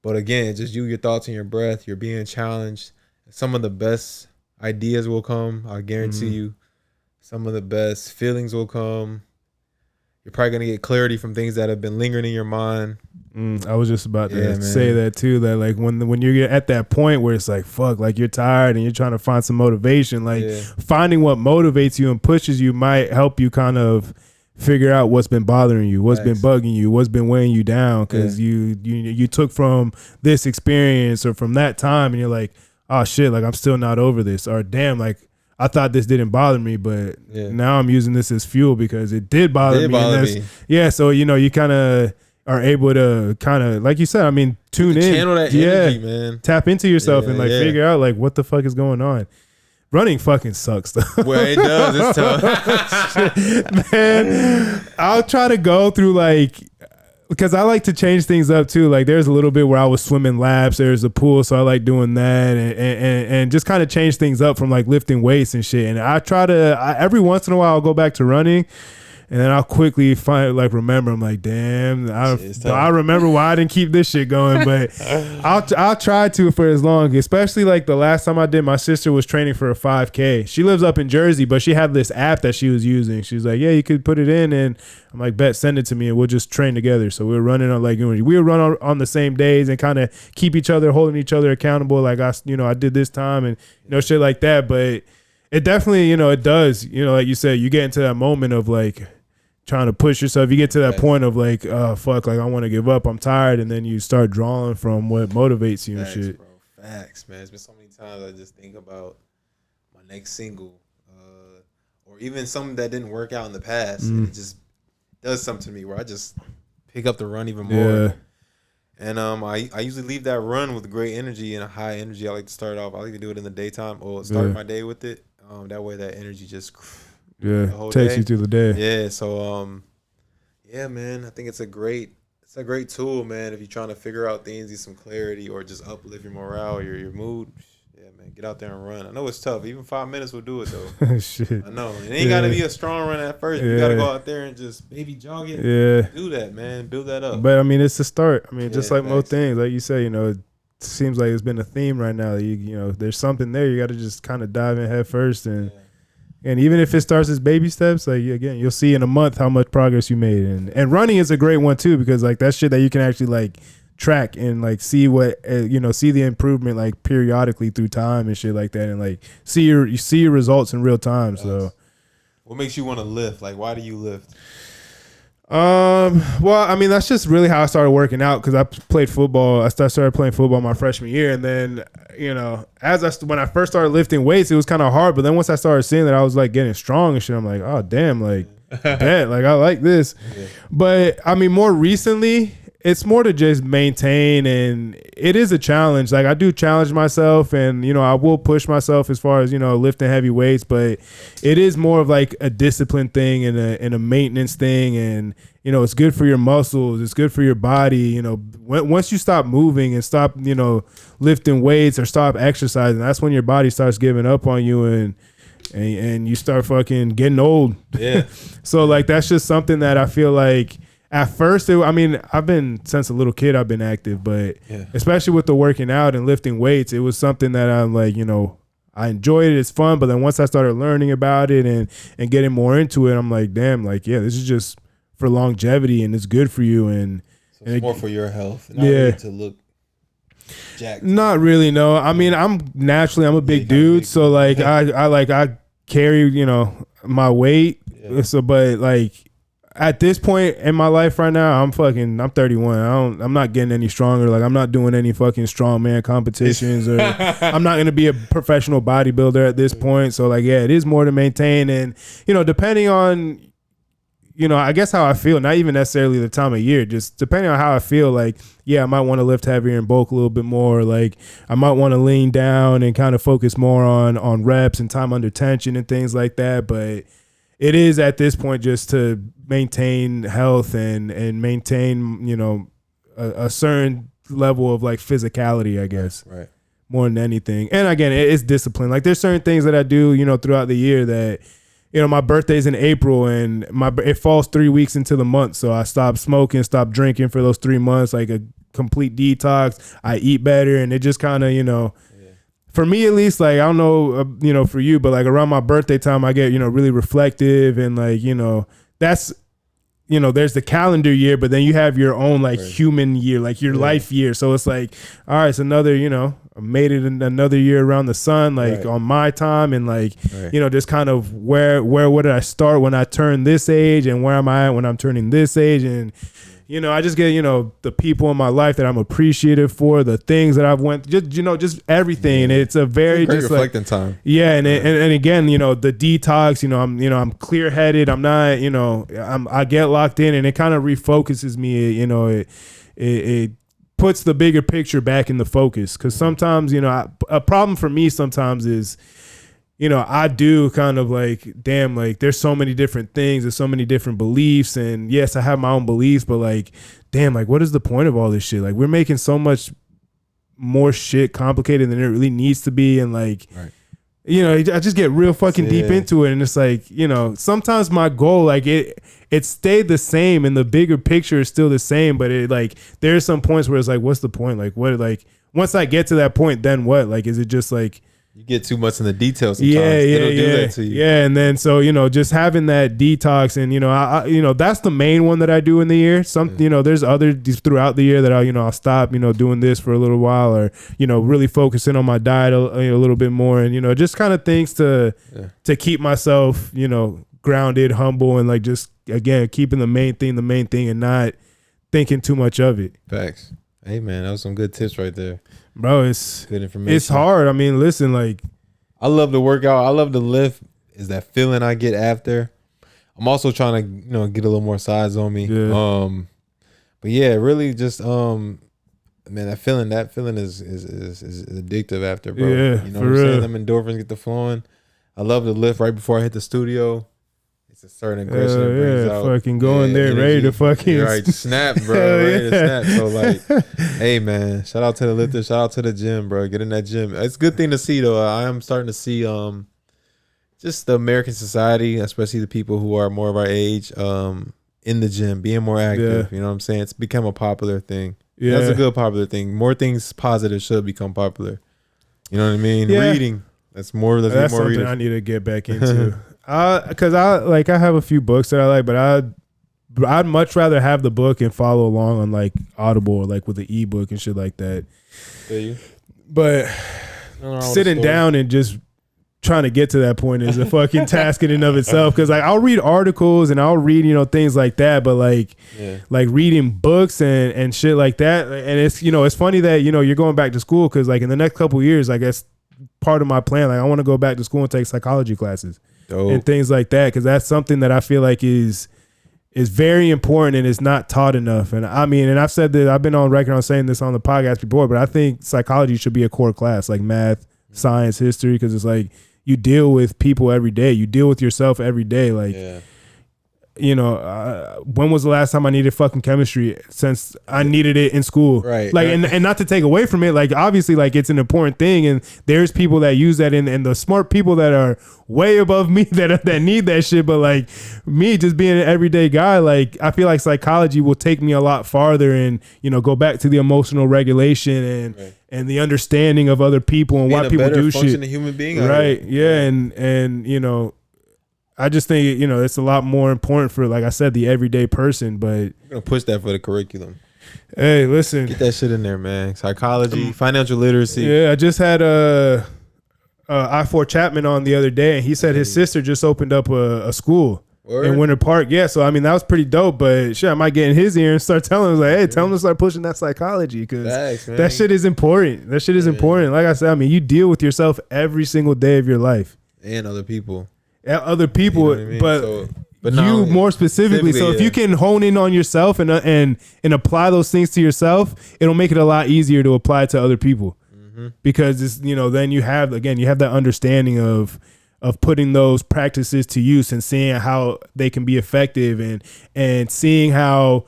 B: But again, just your thoughts and your breath. You're being challenged. Some of the best ideas will come. I guarantee you. Some of the best feelings will come. You're probably going to get clarity from things that have been lingering in your mind.
A: I was just about to say that too, that like when you're at that point where it's like, fuck, like you're tired and you're trying to find some motivation, like finding what motivates you and pushes you might help you kind of figure out what's been bothering you, what's been bugging you, what's been weighing you down. Cause you took from this experience or from that time and you're like, oh shit, like I'm still not over this, or damn, like I thought this didn't bother me, but now I'm using this as fuel because it did bother me. Yeah, so you kind of are able to kind of, like you said, I mean, tune in,
B: channel that energy, man.
A: Tap into yourself and like figure out like what the fuck is going on. Running fucking sucks though.
B: Well, it does. It's tough.
A: Man, I'll try to go through like, because I like to change things up too. Like there's a little bit where I was swimming laps. There's a pool, so I like doing that and just kind of change things up from like lifting weights and shit. And I try to every once in a while I'll go back to running, and then I'll quickly remember. I'm like, damn, I remember why I didn't keep this shit going. But I'll try to for as long. Especially like the last time I did, my sister was training for a 5K. She lives up in Jersey, but she had this app that she was using. She's like, yeah, you could put it in, and I'm like, bet, send it to me, and we'll just train together. So we were running on we would run on the same days and kind of keep each other, holding each other accountable. Like I did this time and shit like that. But it definitely it does like you said, you get into that moment of like trying to push yourself. You get to that point of like, oh fuck, like I want to give up, I'm tired, and then you start drawing from what motivates you and shit.
B: Bro. Facts, man. It's been so many times I just think about my next single, or even something that didn't work out in the past, and it just does something to me where I just pick up the run even more. Yeah. And I usually leave that run with great energy and a high energy. I like to start off. I like to do it in the daytime or start my day with it. That way that energy just
A: takes you through the day.
B: Yeah. So yeah, man. I think it's a great tool, man. If you're trying to figure out things, get some clarity, or just uplift your morale, or your mood. Yeah, man. Get out there and run. I know it's tough. Even 5 minutes will do it though.
A: Shit.
B: I know. It ain't got to be a strong run at first. You got to go out there and just maybe jog it. Yeah. Do that, man. Build that up.
A: But I mean, it's a start. I mean, just like most things, like you say, it seems like it's been a theme right now. There's something there. You got to just kind of dive in head first, and even if it starts as baby steps, like again, you'll see in a month how much progress you made. And running is a great one too, because like that's shit that you can actually like track and like see what see the improvement like periodically through time and shit like that, and like see your results in real time. So
B: what makes you want to lift? Like, why do you lift?
A: Well, I mean, that's just really how I started working out, because I played football. I started playing football my freshman year, and then when I first started lifting weights, it was kind of hard. But then once I started seeing that I was like getting strong and shit, I'm like, oh damn, like bet, like I like this. Yeah. But I mean, more recently, it's more to just maintain, and it is a challenge. Like I do challenge myself, and I will push myself as far as lifting heavy weights, but it is more of like a discipline thing and a maintenance thing, and it's good for your muscles, it's good for your body. Once you stop moving and stop lifting weights or stop exercising, that's when your body starts giving up on you, and you start fucking getting old. Yeah. So like that's just something that I feel like. At first, I've been, since a little kid, I've been active, but especially with the working out and lifting weights, it was something that I'm like, I enjoyed it. It's fun. But then once I started learning about it and getting more into it, I'm like, damn, like, yeah, this is just for longevity and it's good for you. And
B: so it's more for your health. Not really to look jacked.
A: Not really, no. I mean, I'm a big dude. So like, I carry, my weight. Yeah. So, but like at this point in my life right now, I'm 31. I'm not getting any stronger. Like I'm not doing any fucking strongman competitions or I'm not going to be a professional bodybuilder at this point. So like, yeah, it is more to maintain. And, depending on, I guess how I feel, not even necessarily the time of year, just depending on how I feel, like, yeah, I might want to lift heavier and bulk a little bit more. Like I might want to lean down and kind of focus more on reps and time under tension and things like that. But it is at this point just to maintain health and maintain, a certain level of like physicality, I guess.
B: Right.
A: More than anything. And again, it's discipline. Like there's certain things that I do, throughout the year that, my birthday's in April and it falls 3 weeks into the month. So I stopped smoking, stopped drinking for those 3 months, like a complete detox. I eat better. And it just kind of, for me at least, like, I don't know, for you, but like around my birthday time, I get, really reflective and like, that's, there's the calendar year, but then you have your own like human year, like your life year. So it's like, all right, it's another, I made it in another year around the sun, like on my time. And like, just kind of where did I start when I turned this age and where am I at when I'm turning this age? And, I just get, the people in my life that I'm appreciative for, the things that I've went, just everything. And it's a very
B: great
A: just
B: reflecting
A: like,
B: time.
A: Yeah. And again, the detox, I'm clear headed. I'm not, I get locked in and it kind of refocuses me. It puts the bigger picture back in the focus. Cause sometimes, a problem for me sometimes is, I do kind of like, damn, like there's so many different things, there's so many different beliefs. And yes, I have my own beliefs, but like, damn, like what is the point of all this shit? Like we're making so much more shit complicated than it really needs to be. And like, I just get real fucking deep into it. And it's like, sometimes my goal, like it stayed the same and the bigger picture is still the same, but it like, there's some points where it's like, what's the point? Like what, like once I get to that point, then what? Like, is it just like,
B: you get too much in the details sometimes. It'll do that to you.
A: Yeah, and then so, just having that detox and, I that's the main one that I do in the year. There's other throughout the year that I'll stop, doing this for a little while or, really focusing on my diet a little bit more and, just kind of things to keep myself, grounded, humble, and like just, again, keeping the main thing and not thinking too much of it.
B: Facts. Hey, man, that was some good tips right there.
A: Bro, it's
B: good information.
A: It's hard. I mean, listen, like
B: I love to work out. I love to lift. Is that feeling I get after? I'm also trying to, get a little more size on me.
A: Yeah.
B: But yeah, really just man, that feeling is addictive after, bro.
A: Yeah,
B: you know what I'm saying? Them endorphins get the flowing. I love to lift right before I hit the studio. It's a certain aggression it brings out.
A: Fucking going there,
B: energy.
A: ready to fucking
B: right, snap, bro. Ready to snap. So like, hey man, shout out to the lifters, shout out to the gym, bro. Get in that gym. It's a good thing to see though. I am starting to see just the American society, especially the people who are more of our age, in the gym, being more active.
A: Yeah.
B: You know what I'm saying? It's become a popular thing.
A: Yeah.
B: That's a good popular thing. More things positive should become popular. You know what I mean?
A: Yeah.
B: Reading. That's more
A: something
B: readers.
A: I need to get back into. Because I have a few books that I like, but I'd much rather have the book and follow along on like Audible or like with the ebook and shit like that. But sitting down and just trying to get to that point is a fucking task in and of itself. Because like I'll read articles and I'll read things like that, but like reading books and shit like that. And it's it's funny that you're going back to school because like in the next couple of years, I guess part of my plan, like I want to go back to school and take psychology classes.
B: Dope.
A: And things like that, because that's something that I feel like is very important and is not taught enough. And I mean, and I've said that, I've been on record on saying this on the podcast before, but I think psychology should be a core class, like math, science, history, because it's like you deal with people every day, you deal with yourself every day. Like, when was the last time I needed fucking chemistry since I needed it in school?
B: Right.
A: Like, and not to take away from it, like obviously like it's an important thing and there's people that use that and the smart people that are way above me that need that shit. But like me just being an everyday guy, like I feel like psychology will take me a lot farther and, go back to the emotional regulation and the understanding of other people and why people do shit.
B: Being a human being.
A: Right. Yeah. And I just think, it's a lot more important for, like I said, the everyday person, but
B: I'm going to push that for the curriculum.
A: Hey, listen.
B: Get that shit in there, man. Psychology, financial literacy.
A: Yeah, I just had I4 Chapman on the other day, and he said his sister just opened up a school.
B: Word?
A: In Winter Park. Yeah, so I mean that was pretty dope, but shit, I might get in his ear and start telling him like, hey, tell him to start pushing that psychology, because that shit is important. That shit is important. Like I said, I mean, you deal with yourself every single day of your life.
B: And other people.
A: Other people, you know what I mean? But you more specifically. So if you can hone in on yourself and apply those things to yourself, it'll make it a lot easier to apply to other people. Mm-hmm. Because it's, you know, then you have that understanding of putting those practices to use and seeing how they can be effective, and seeing how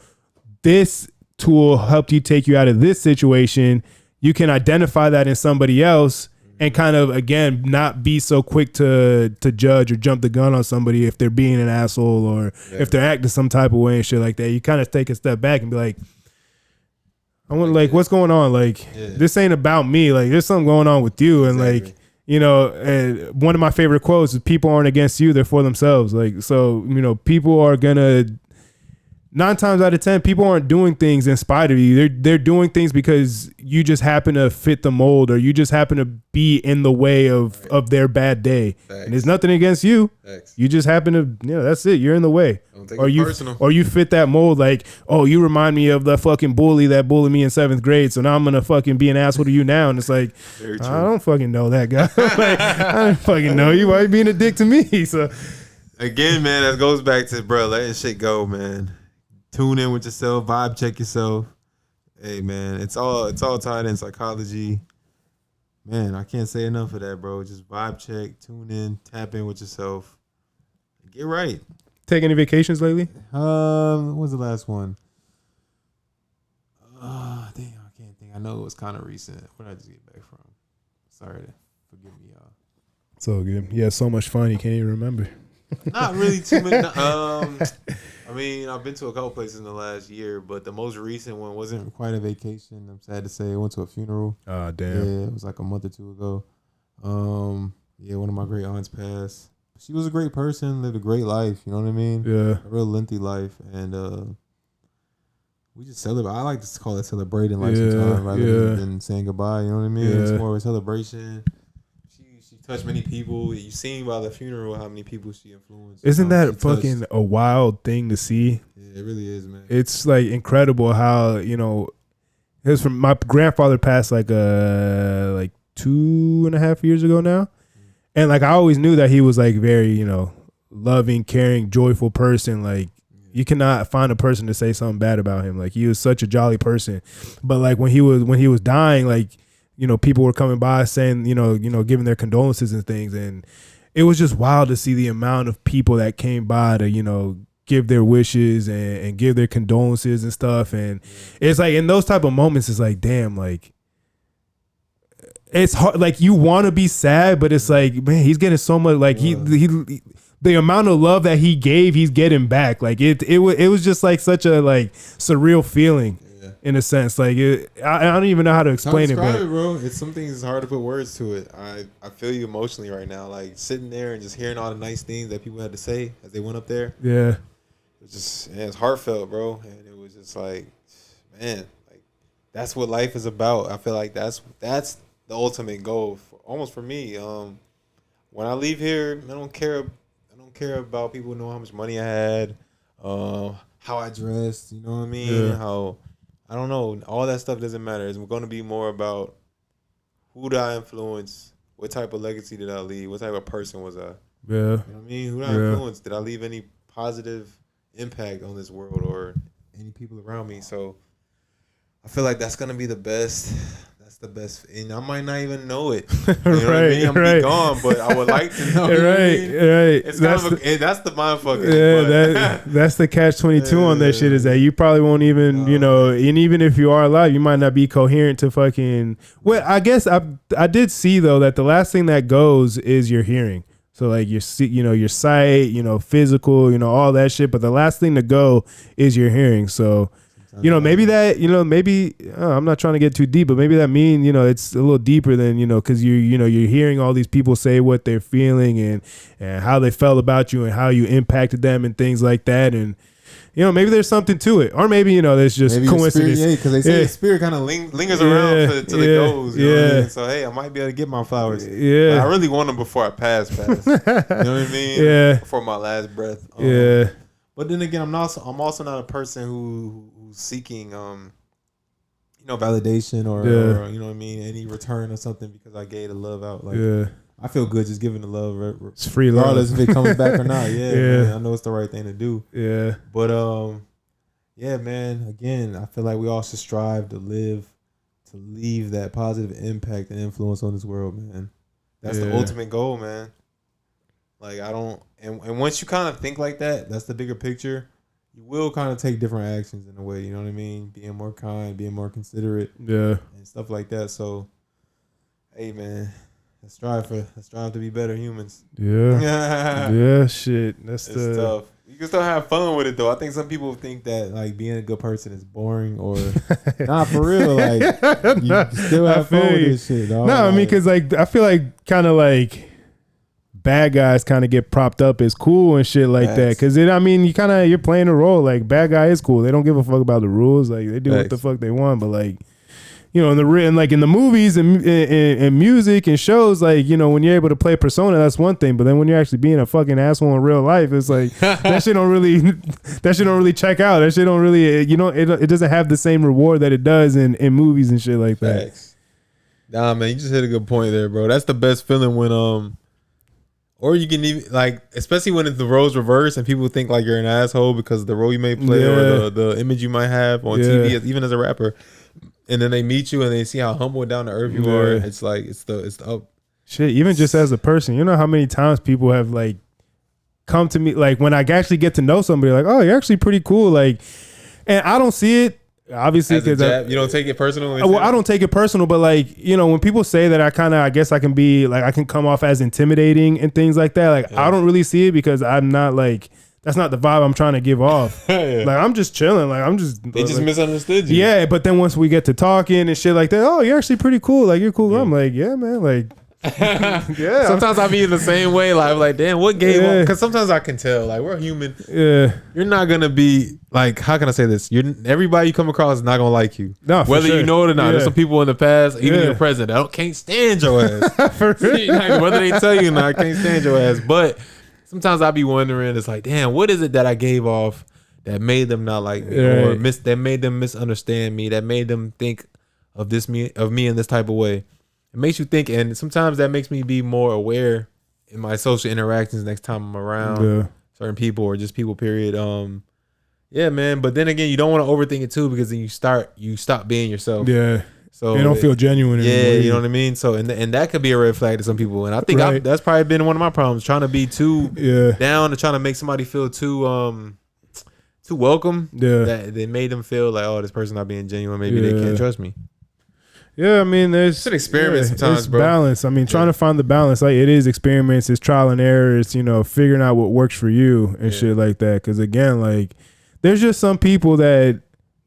A: this tool helped you take you out of this situation. You can identify that in somebody else and kind of, again, not be so quick to judge or jump the gun on somebody if they're being an asshole or if they're acting some type of way and shit like that. You kind of take a step back and be like, I want, like, what's going on? Like, this ain't about me. Like, there's something going on with you. And like, you know, one of my favorite quotes is, people aren't against you, they're for themselves. Like, so, you know, people are gonna, 9 times out of 10, people aren't doing things in spite of you. They're doing things because you just happen to fit the mold, or you just happen to be in the way of their bad day. Thanks. And there's nothing against you. Thanks. You just happen to, you know, that's it. You're in the way. Don't take it personal. Or you fit that mold. Like, oh, you remind me of the fucking bully that bullied me in 7th grade, so now I'm gonna fucking be an asshole to you now. And it's like, I don't fucking know that guy. Like, I don't fucking know you. Why you being a dick to me? So
B: again, man, that goes back to, bro, letting shit go, man. Tune in with yourself, vibe check yourself. Hey, man, it's all tied in psychology. Man, I can't say enough of that, bro. Just vibe check, tune in, tap in with yourself. Get right.
A: Take any vacations lately?
B: What was the last one? Damn, I can't think. I know it was kind of recent. Where did I just get back from? Sorry, forgive me, y'all.
A: It's all good. You had so much fun, you can't even remember.
B: Not really too many. I mean, I've been to a couple places in the last year, but the most recent one wasn't quite a vacation. I'm sad to say. I went to a funeral.
A: Oh, damn.
B: Yeah, it was like a month or 2 ago. Yeah, one of my great aunts passed. She was a great person, lived a great life. You know what I mean?
A: Yeah.
B: A real lengthy life. And we just celebrate. I like to call it celebrating life sometimes rather than saying goodbye. You know what I mean? It's more of a celebration. She touched many people. You've seen by the funeral how many people she influenced.
A: Isn't that fucking a wild thing to see?
B: Yeah, it really is, man.
A: It's like incredible how, you know, it was from my grandfather passed like 2.5 years ago now. And like I always knew that he was like very, you know, loving, caring, joyful person. Like you cannot find a person to say something bad about him. Like he was such a jolly person. But like when he was dying, like, you know, people were coming by saying, you know, giving their condolences and things. And it was just wild to see the amount of people that came by to, you know, give their wishes and give their condolences and stuff. And it's like in those type of moments, it's like, damn, like it's hard. Like you want to be sad, but it's like, man, he's getting so much. Like he the amount of love that he gave, he's getting back. Like it was just like such a like surreal feeling. In a sense, like I don't even know how to explain it,
B: bro. It's some things it's hard to put words to it. I feel you emotionally right now, like sitting there and just hearing all the nice things that people had to say as they went up there.
A: Yeah,
B: it's heartfelt, bro, and it was just like, man, like that's what life is about. I feel like that's the ultimate goal, almost for me. When I leave here, I don't care about people knowing how much money I had, how I dressed. You know what I mean?
A: Yeah.
B: How. I don't know. All that stuff doesn't matter. It's going to be more about who did I influence? What type of legacy did I leave? What type of person was I?
A: Yeah.
B: You know what I mean? Who did I influence? Did I leave any positive impact on this world or any people around me? So I feel like that's going to be the best. That's the best. And I might not even know it. You know what I mean? I'm going to be gone, but I would like to know.
A: Right.
B: It's that's the mind fucker.
A: Yeah, that's the catch-22 on that shit, is that you probably won't even, you know, and even if you are alive, you might not be coherent to fucking. Well, I guess I did see though that the last thing that goes is your hearing. So like your sight, you know, physical, you know, all that shit. But the last thing to go is your hearing. So. You know, maybe that, you know, maybe I'm not trying to get too deep, but maybe that mean, you know, it's a little deeper than, you know, because you're hearing all these people say what they're feeling and how they felt about you and how you impacted them and things like that. And maybe there's something to it, or maybe there's just maybe coincidence.
B: Yeah, because they say the spirit kind of lingers around till it goes. You know what I mean? So hey, I might be able to get my flowers.
A: Yeah,
B: I really want them before I pass. You know what I mean?
A: Yeah,
B: before my last breath.
A: Yeah.
B: But then again, I'm also not a person who's seeking validation or you know what I mean, any return or something because I gave the love out. Like I feel good just giving the love.
A: It's free love,
B: regardless if it comes back or not. Yeah, man, I know it's the right thing to do.
A: Yeah,
B: but yeah, man. Again, I feel like we all should strive to leave that positive impact and influence on this world, man. That's the ultimate goal, man. Like and once you kind of think like that, that's the bigger picture. You will kind of take different actions in a way, you know what I mean? Being more kind, being more considerate, and stuff like that. So, hey, man, let's strive to be better humans.
A: Yeah, shit. That's
B: tough. You can still have fun with it though. I think some people think that like being a good person is boring or not for real. Like you still have fun with this shit, dog.
A: No, I mean, because like I feel like kind of like bad guys kind of get propped up as cool and shit like that. Because you're playing a role. Like bad guy is cool. They don't give a fuck about the rules. Like they do what the fuck they want. But like, in the movies and music and shows, like, when you're able to play a persona, that's one thing. But then when you're actually being a fucking asshole in real life, it's like that shit don't really check out. That shit don't really, it doesn't have the same reward that it does in movies and shit like that.
B: Facts. Nah, man, you just hit a good point there, bro. That's the best feeling when or you can even like, especially when it's the roles reversed and people think like you're an asshole because of the role you may play or the image you might have on TV, even as a rapper. And then they meet you and they see how humble and down to earth you are. It's like it's the up.
A: Shit, even just as a person, you know how many times people have like come to me, like when I actually get to know somebody, like, oh, you're actually pretty cool, like, and I don't see it. Obviously, because
B: you don't take it personal.
A: Well, I don't take it personal, but like, when people say that, I guess I can be like, I can come off as intimidating and things like that. Like, I don't really see it because I'm not like, that's not the vibe I'm trying to give off. Like, I'm just chilling. Like,
B: they just misunderstood you.
A: Yeah, but then once we get to talking and shit like that, oh, you're actually pretty cool. Like, you're cool. I'm like, yeah, man. Like,
B: yeah. Sometimes I be in the same way. Like, I'm like, damn, what game? Because sometimes I can tell. Like, we're human.
A: Yeah.
B: You're not gonna be like, how can I say this? Everybody you come across is not gonna like you.
A: No,
B: whether you know it or not. There's some people in the past, even your president, can't stand your ass. Like, whether they tell you or not, I can't stand your ass. But sometimes I be wondering, it's like, damn, what is it that I gave off that made them not like me, or that made them misunderstand me, that made them think of me in this type of way? It makes you think, and sometimes that makes me be more aware in my social interactions next time I'm around certain people or just people, period. Yeah, man. But then again, you don't want to overthink it too, because then you stop being yourself.
A: Yeah.
B: So
A: you don't feel genuine anymore.
B: Yeah, you know what I mean? So and that could be a red flag to some people. And I think that's probably been one of my problems, trying to be too down and trying to make somebody feel too welcome. Yeah. That they made them feel like, oh, this person not being genuine. Maybe they can't trust me.
A: Yeah, I mean, it's
B: an experiment sometimes,
A: it's
B: bro.
A: Balance. I mean, trying to find the balance. Like, it is experiments, it's trial and error. It's, figuring out what works for you and shit like that. Because again, like, there's just some people that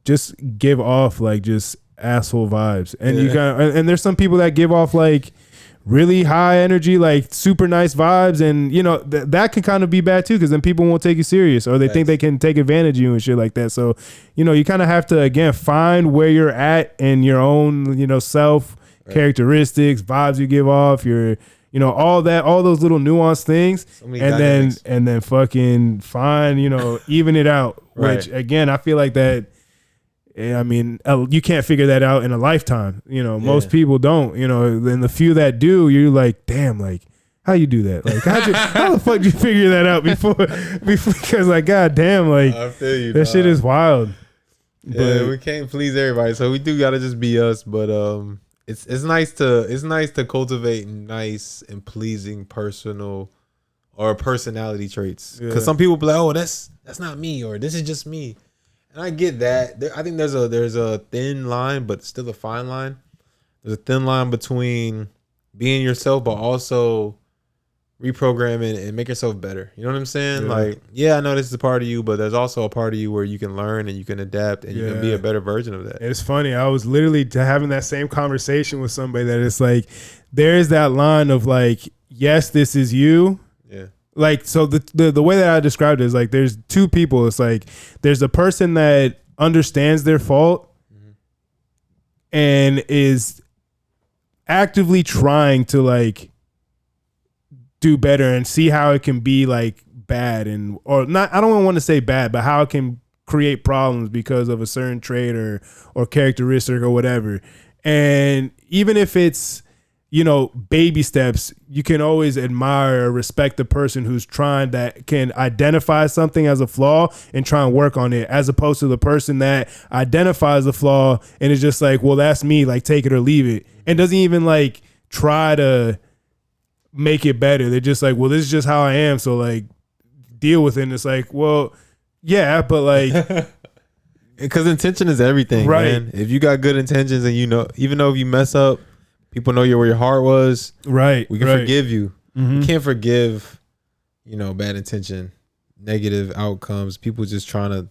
A: just give off like just asshole vibes, and and there's some people that give off like really high energy, like super nice vibes, and that can kind of be bad too, because then people won't take you serious, or they think they can take advantage of you and shit like that. So you kind of have to, again, find where you're at in your own self characteristics, vibes you give off, your all those little nuanced things, and then fucking find even it out. Which again, I feel like that. I mean, you can't figure that out in a lifetime. Most people don't. And the few that do, you're like, damn, like, how you do that? Like, how the fuck did you figure that out before? Because like, god damn, like,
B: I feel you,
A: that shit is wild.
B: Yeah, but we can't please everybody, so we do gotta just be us. But it's nice to cultivate nice and pleasing personality traits. Because some people be like, oh, that's not me, or this is just me. And I get that. I think there's a thin line, but still a fine line. There's a thin line between being yourself, but also reprogramming and make yourself better. You know what I'm saying?
A: Yeah.
B: Like, I know this is a part of you, but there's also a part of you where you can learn and you can adapt and you can be a better version of that.
A: It's funny. I was literally having that same conversation with somebody that it's like, there is that line of like, yes, this is you.
B: Yeah.
A: Like, so the way that I described it is like there's two people. It's like there's a person that understands their fault and is actively trying to like do better and see how it can be like bad and or not. I don't want to say bad, but how it can create problems because of a certain trait or characteristic or whatever. And even if it's, you know, baby steps, you can always admire or respect the person who's trying, that can identify something as a flaw and try and work on it, as opposed to the person that identifies the flaw and is just like, well, that's me, like take it or leave it, and doesn't even like try to make it better. They're just like, well, this is just how I am, so like deal with it. And it's like, well, yeah, but like
B: because intention is everything,
A: right?
B: Man. If you got good intentions and you know, even though if you mess up, people know where your heart was. Right. We can forgive you. Mm-hmm. You can't forgive, you know, bad intention, negative outcomes. People just trying to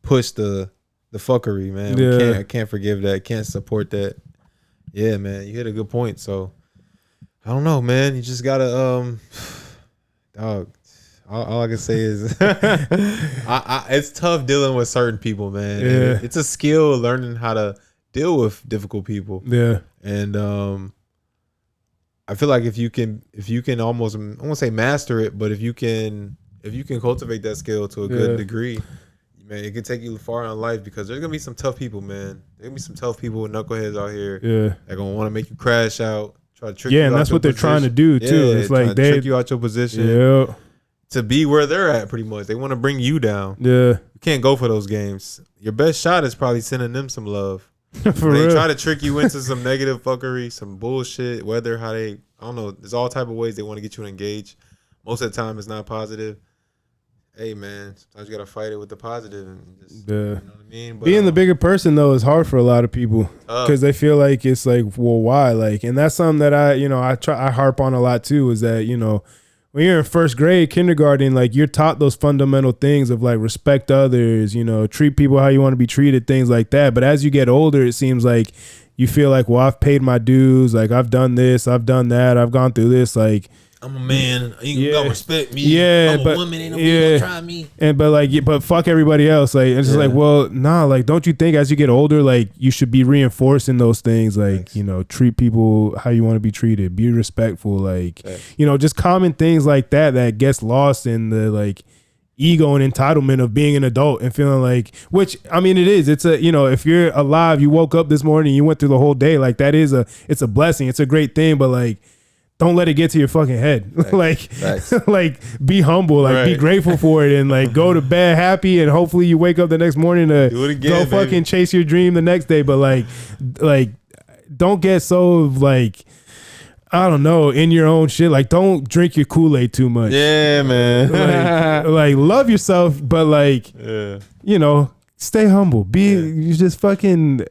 B: push the fuckery, man. Yeah. I can't forgive that. Can't support that. Yeah, man. You hit a good point. So I don't know, man. You just gotta dog. All I can say is it's tough dealing with certain people, man. Yeah. It's a skill learning how to deal with difficult people. Yeah. And I feel like if you can almost, I won't say master it, but if you can cultivate that skill to a good degree, man, it can take you far in life, because there's gonna be some tough people, man. There's gonna be some tough people, knuckleheads out here. Yeah. They're gonna want to make you crash out, try to trick you out. Yeah, and
A: that's what they're trying to do too. It's like
B: they trick you out your position. Yeah. To be where they're at, pretty much. They want to bring you down. Yeah. You can't go for those games. Your best shot is probably sending them some love. They try to trick you into some negative fuckery, some bullshit, whether how they, I don't know, there's all type of ways they want to get you to engage. Most of the time it's not positive. Hey man, sometimes you gotta fight it with the positive and just, you know what I mean? But,
A: being the bigger person though is hard for a lot of people, because they feel like it's like, well, why? Like, and that's something that I harp on a lot too, is that, you know, when you're in first grade, kindergarten, like you're taught those fundamental things of like respect others, you know, treat people how you want to be treated, things like that. But as you get older, it seems like you feel like, well, I've paid my dues. Like I've done this, I've done that, I've gone through this. Like,
B: I'm a man. You gotta respect me. Yeah, I'm a woman. Ain't nobody gonna try me.
A: And but fuck everybody else. Like it's just like, well, nah. Like, don't you think as you get older, like you should be reinforcing those things? Like, you know, treat people how you want to be treated. Be respectful. Like, you know, just common things like that gets lost in the like ego and entitlement of being an adult and feeling like, which I mean, it is. It's a, you know, if you're alive, you woke up this morning, you went through the whole day. Like that is it's a blessing. It's a great thing. But like, don't let it get to your fucking head. Like, like be humble, like be grateful for it, and like go to bed happy, and hopefully you wake up the next morning to do it again, go fucking chase your dream the next day. But like don't get so like, I don't know, in your own shit. Like don't drink your Kool-Aid too much.
B: Yeah, man.
A: like love yourself, but like you know, stay humble. You just fucking,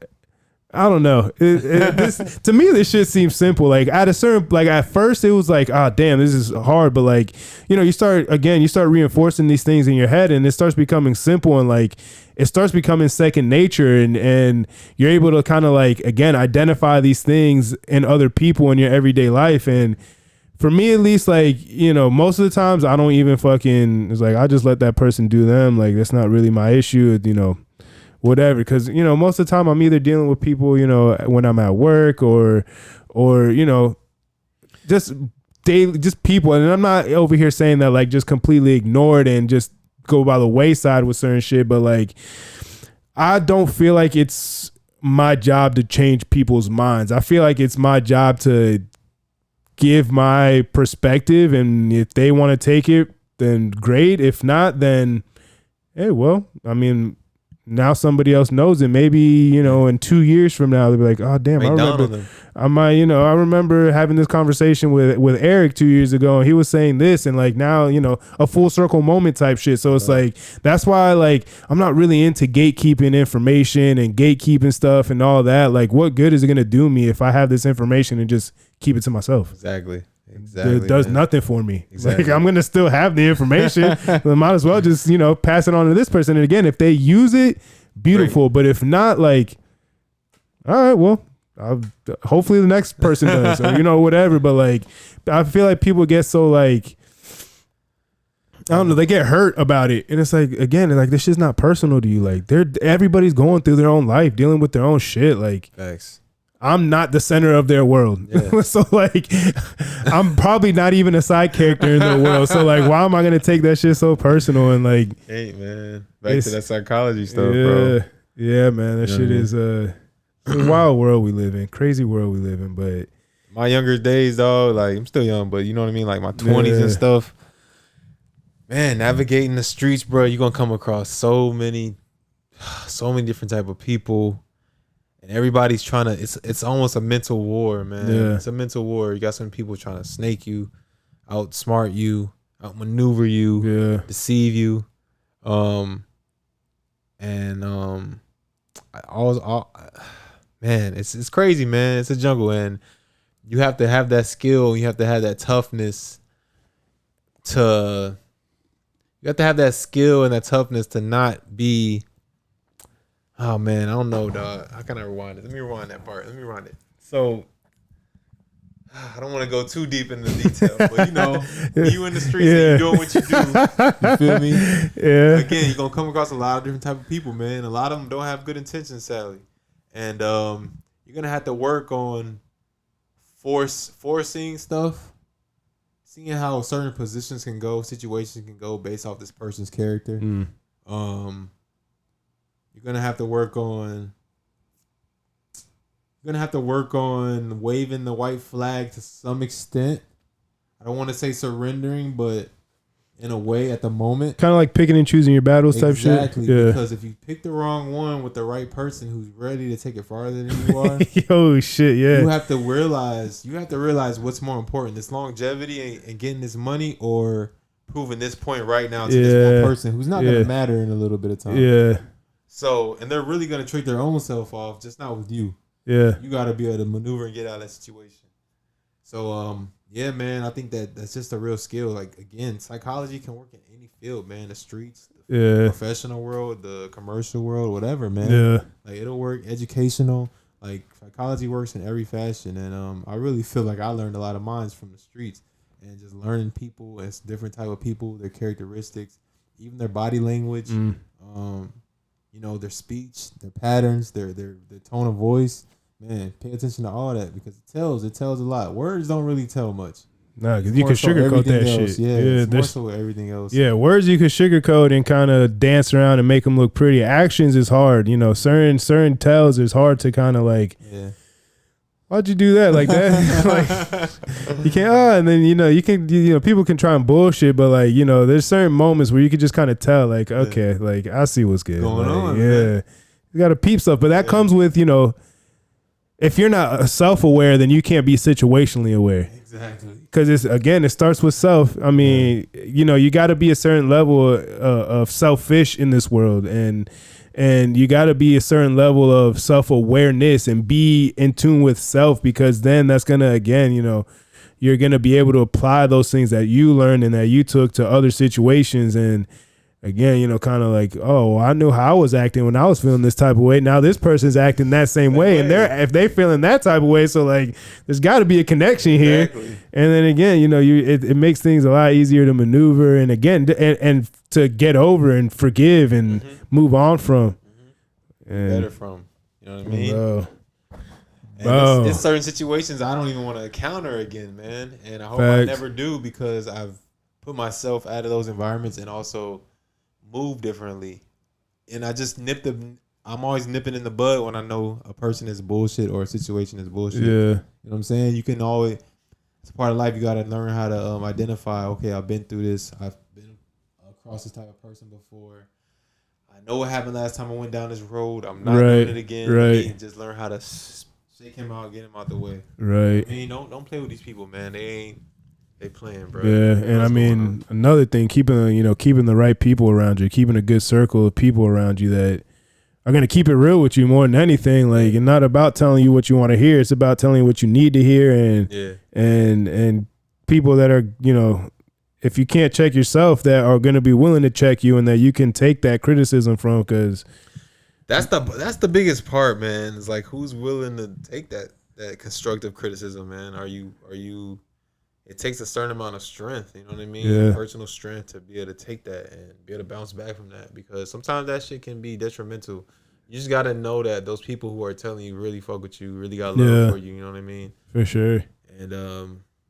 A: I don't know. This to me, this shit seems simple. Like at a certain, like at first it was like, ah, damn, this is hard. But like, you know, you start reinforcing these things in your head, and it starts becoming simple, and like it starts becoming second nature, and you're able to kind of like, again, identify these things in other people in your everyday life. And for me, at least, like, you know, most of the times I don't even fucking, it's like I just let that person do them. Like that's not really my issue, you know. Whatever, because you know, most of the time I'm either dealing with people, you know, when I'm at work or you know, just daily, just people. And I'm not over here saying that like just completely ignore it and just go by the wayside with certain shit, but like I don't feel like it's my job to change people's minds. I feel like it's my job to give my perspective, and if they want to take it, then great. If not, then hey, well, I mean, now somebody else knows it. Maybe, you know, in 2 years from now, they'll be like, oh, damn, I remember having this conversation with Eric 2 years ago, and he was saying this, and like now, you know, a full circle moment type shit. So it's like, that's why like I'm not really into gatekeeping information and gatekeeping stuff and all that. Like, what good is it going to do me if I have this information and just keep it to myself?
B: Exactly.
A: It does nothing for me. Exactly. Like I'm gonna still have the information. I might as well just, you know, pass it on to this person. And again, if they use it, beautiful. Great. But if not, like, all right, well, hopefully the next person does, or you know, whatever. But like, I feel like people get so like, I don't know. They get hurt about it, and it's like again, like this shit's not personal to you. Like everybody's going through their own life, dealing with their own shit. Like,
B: facts.
A: I'm not the center of their world, so like, I'm probably not even a side character in their world. So like, why am I gonna take that shit so personal and like?
B: Hey man, back to that psychology stuff, bro.
A: Yeah, man, that shit is it's a wild world we live in, crazy world we live in. But
B: my younger days, though, like I'm still young, but you know what I mean, like my 20s and stuff. Man, navigating the streets, bro, you're gonna come across so many different type of people, and everybody's trying to. It's almost a mental war, man.
A: Yeah.
B: It's a mental war. You got some people trying to snake you, outsmart you, outmaneuver you, deceive you, man, it's crazy, man. It's a jungle, and you have to have that skill. You have to have that toughness to. You have to have that skill and that toughness to not be. Oh man, I don't know, dog. How can I rewind it? Let me rewind that part. Let me rewind it. So I don't want to go too deep into the detail, but you know, you in the streets and you doing what you do. You feel me?
A: Yeah.
B: Again, you're gonna come across a lot of different type of people, man. A lot of them don't have good intentions, sadly, and you're gonna have to work on forcing stuff. Seeing how certain positions can go, situations can go based off this person's character. You're gonna have to work on. You're gonna have to work on waving the white flag to some extent. I don't want to say surrendering, but in a way, at the moment,
A: kind of like picking and choosing your battles type shit.
B: Exactly. Because if you pick the wrong one with the right person who's ready to take it farther than you are,
A: oh shit, yeah.
B: You have to realize what's more important: this longevity and getting this money, or proving this point right now to this one person who's not gonna matter in a little bit of time.
A: Yeah.
B: So, and they're really gonna treat their own self off, just not with you.
A: Yeah.
B: You gotta be able to maneuver and get out of that situation. So, yeah, man, I think that's just a real skill. Like, again, psychology can work in any field, man. The streets, the professional world, the commercial world, whatever, man.
A: Yeah.
B: Like, it'll work educational. Like, psychology works in every fashion. And I really feel like I learned a lot of mines from the streets and just learning people and different type of people, their characteristics, even their body language, you know, their speech, their patterns, their tone of voice. Man, pay attention to all that because it tells a lot. Words don't really tell much.
A: Nah, because you can sugarcoat that
B: else.
A: shit.
B: Yeah, it's more so with everything else.
A: Yeah, words you can sugarcoat and kind of dance around and make them look pretty. Actions is hard. You know, certain tells is hard to kind of like.
B: Yeah.
A: Why'd you do that like that? Like you can't. And then people can try and bullshit, but like there's certain moments where you can just kind of tell, like, okay, like I see what's good
B: going on.
A: Yeah,
B: man.
A: You got to peep stuff, but that comes with if you're not self-aware, then you can't be situationally aware.
B: Exactly.
A: Because it starts with self. I mean, you got to be a certain level of selfish in this world, and you got to be a certain level of self-awareness and be in tune with self, because then that's gonna you're gonna be able to apply those things that you learned and that you took to other situations. And again, kind of like, oh, I knew how I was acting when I was feeling this type of way. Now this person's acting that same way, and if they feeling that type of way, so like there's got to be a connection here.
B: Exactly.
A: And then again, it makes things a lot easier to maneuver, and again, and to get over and forgive and move on from.
B: Better from, you know what I mean?
A: Bro.
B: And it's certain situations I don't even want to encounter again, man. And I hope
A: Facts.
B: I never do, because I've put myself out of those environments and also move differently. And I just I'm always nipping in the bud when I know a person is bullshit or a situation is bullshit.
A: Yeah.
B: You know what I'm saying? You can always, it's part of life. You got to learn how to identify, okay, I've been through this. I've been across this type of person before. I know what happened last time I went down this road. I'm not doing it again.
A: Right.
B: And just learn how to shake him out, get him out the way.
A: Right.
B: I mean, don't play with these people, man. They playing, bro.
A: Yeah, and I mean, another thing, keeping the right people around you, keeping a good circle of people around you that are gonna keep it real with you more than anything. Like, it's not about telling you what you want to hear; it's about telling you what you need to hear, and people that are, if you can't check yourself, that are gonna be willing to check you, and that you can take that criticism from, because
B: that's the biggest part, man. It's like, who's willing to take that constructive criticism, man? Are you it takes a certain amount of strength, you know what I mean?
A: Yeah.
B: Personal strength to be able to take that and be able to bounce back from that, because sometimes that shit can be detrimental. You just got to know that those people who are telling you really fuck with you, really got love for you, you know what I mean?
A: For sure.
B: And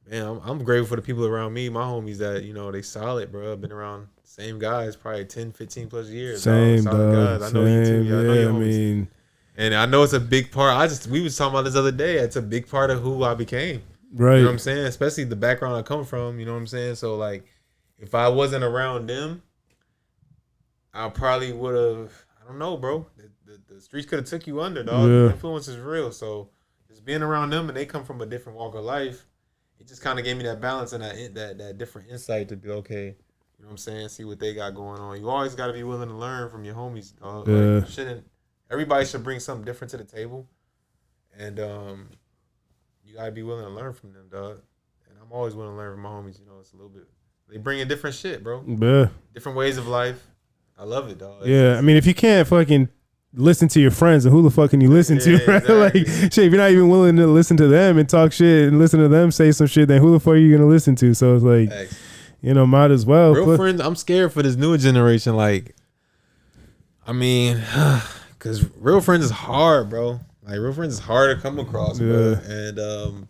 B: man, I'm grateful for the people around me, my homies that, you know, they solid, bro. I've been around same guys probably 10, 15 plus years.
A: Same,
B: solid
A: dog.
B: guys. I know you too. Yeah, I know your
A: I
B: homies.
A: mean,
B: and I know it's a big part. We was talking about this other day. It's a big part of who I became.
A: right.
B: You know what I'm saying? Especially the background I come from. You know what I'm saying? So like, if I wasn't around them, I probably would have. I don't know, bro. The streets could have took you under, dog.
A: Yeah.
B: The influence is real. So just being around them, and they come from a different walk of life, it just kind of gave me that balance and that different insight to be okay. You know what I'm saying? See what they got going on. You always got to be willing to learn from your homies, dog.
A: Yeah.
B: Like, everybody should bring something different to the table, and you gotta be willing to learn from them, dog. And I'm always willing to learn from my homies. You know, it's a little bit. They bring in different shit, bro.
A: Yeah.
B: Different ways of life. I love it, dog.
A: Yeah. I mean, if you can't fucking listen to your friends, then who the fuck can you listen to? Right?
B: Exactly.
A: Like, shit, if you're not even willing to listen to them and talk shit and listen to them say some shit, then who the fuck are you gonna listen to? So it's like,
B: Thanks.
A: you know, might as well.
B: Real friends, I'm scared for this newer generation. Like, I mean, because real friends is hard, bro. Like, real friends is hard to come across, bro. And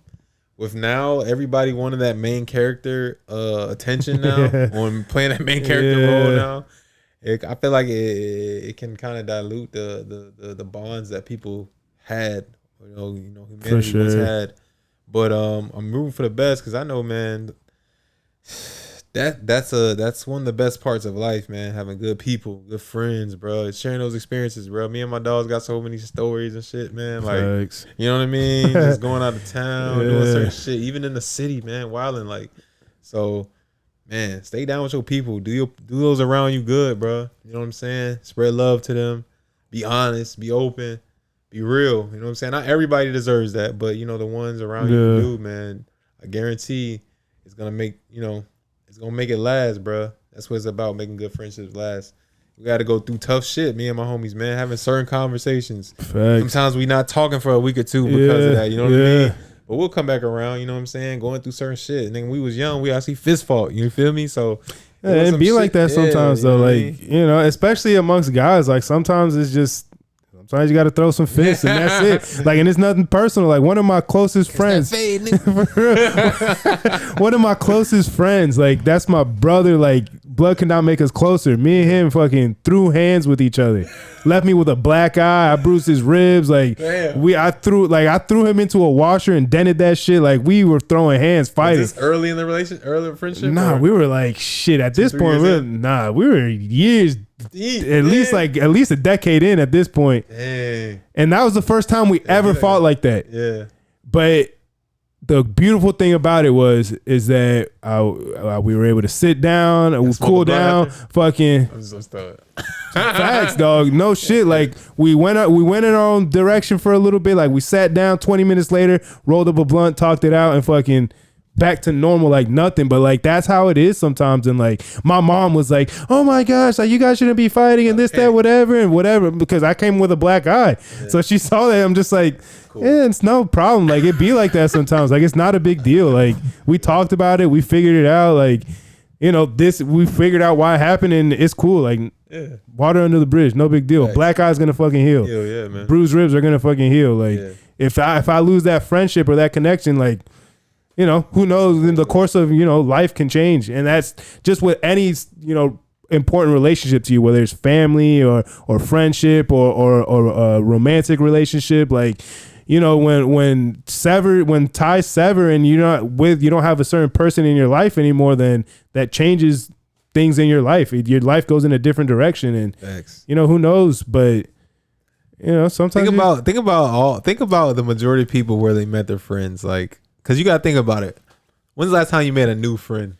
B: with now everybody wanting that main character attention now, on playing that main character role now, I feel like it can kind of dilute the bonds that people had, you know, humanity once had. But I'm rooting for the best, because I know, man, that's one of the best parts of life, man. Having good people, good friends, bro. Sharing those experiences, bro. Me and my dogs got so many stories and shit, man. Like,
A: Thanks.
B: you know what I mean? Just going out of town, doing certain shit, even in the city, man, wilding. Like, so, man, stay down with your people. Do those around you good, bro. You know what I'm saying? Spread love to them. Be honest. Be open. Be real. You know what I'm saying? Not everybody deserves that, but you know, the ones around you do, man. I guarantee it's gonna make, you know, it's gonna make it last, bro. That's what it's about, making good friendships last. We got to go through tough shit, me and my homies, man, having certain conversations.
A: Facts.
B: Sometimes we not talking for a week or two because of that, you know what I mean? But we'll come back around, you know what I'm saying? Going through certain shit. And then when we was young, we actually fist fought, you feel me? So
A: it be like that sometimes, though. Like, you know, especially amongst guys, like sometimes it's just, sometimes you got to throw some fists and that's it. Like, and it's nothing personal. Like, one of my closest friends, one of my closest friends, like, that's my brother. Like, blood cannot make us closer. Me and him fucking threw hands with each other. Left me with a black eye. I bruised his ribs. Like, I threw him into a washer and dented that shit. Like, we were throwing hands, fighting.
B: Was this early in the friendship?
A: Nah, we were like, shit. At this point, we were years. At least a decade in at this point.
B: Dang.
A: And that was the first time we ever fought like that.
B: Yeah.
A: But the beautiful thing about it is that we were able to sit down, we cool down, fucking.
B: I'm so stoked.
A: Facts, dog. No shit. Like, we went in our own direction for a little bit. Like, we sat down 20 minutes later, rolled up a blunt, talked it out, and fucking back to normal, like nothing. But like, that's how it is sometimes. And like, my mom was like, oh my gosh, like, you guys shouldn't be fighting and this, that, whatever, because I came with a black eye. So she saw that. I'm just like, cool. It's no problem. Like, it be like that sometimes. Like, it's not a big deal. Like, we talked about it, we figured it out. Like, you know, we figured out why it happened, and it's cool. Like, water under the bridge, no big deal. Right. Black eye's gonna fucking heal.
B: Yeah, man.
A: Bruised ribs are gonna fucking heal. Like, if I lose that friendship or that connection, like, you know, who knows, in the course of, you know, life can change. And that's just with any, you know, important relationship to you, whether it's family or friendship or a romantic relationship. Like, you know, when ties sever and you don't have a certain person in your life anymore, then that changes things in your life. Your life goes in a different direction, and you know, who knows. But you know, sometimes
B: think about the majority of people where they met their friends, like. Cause you gotta think about it. When's the last time you made a new friend?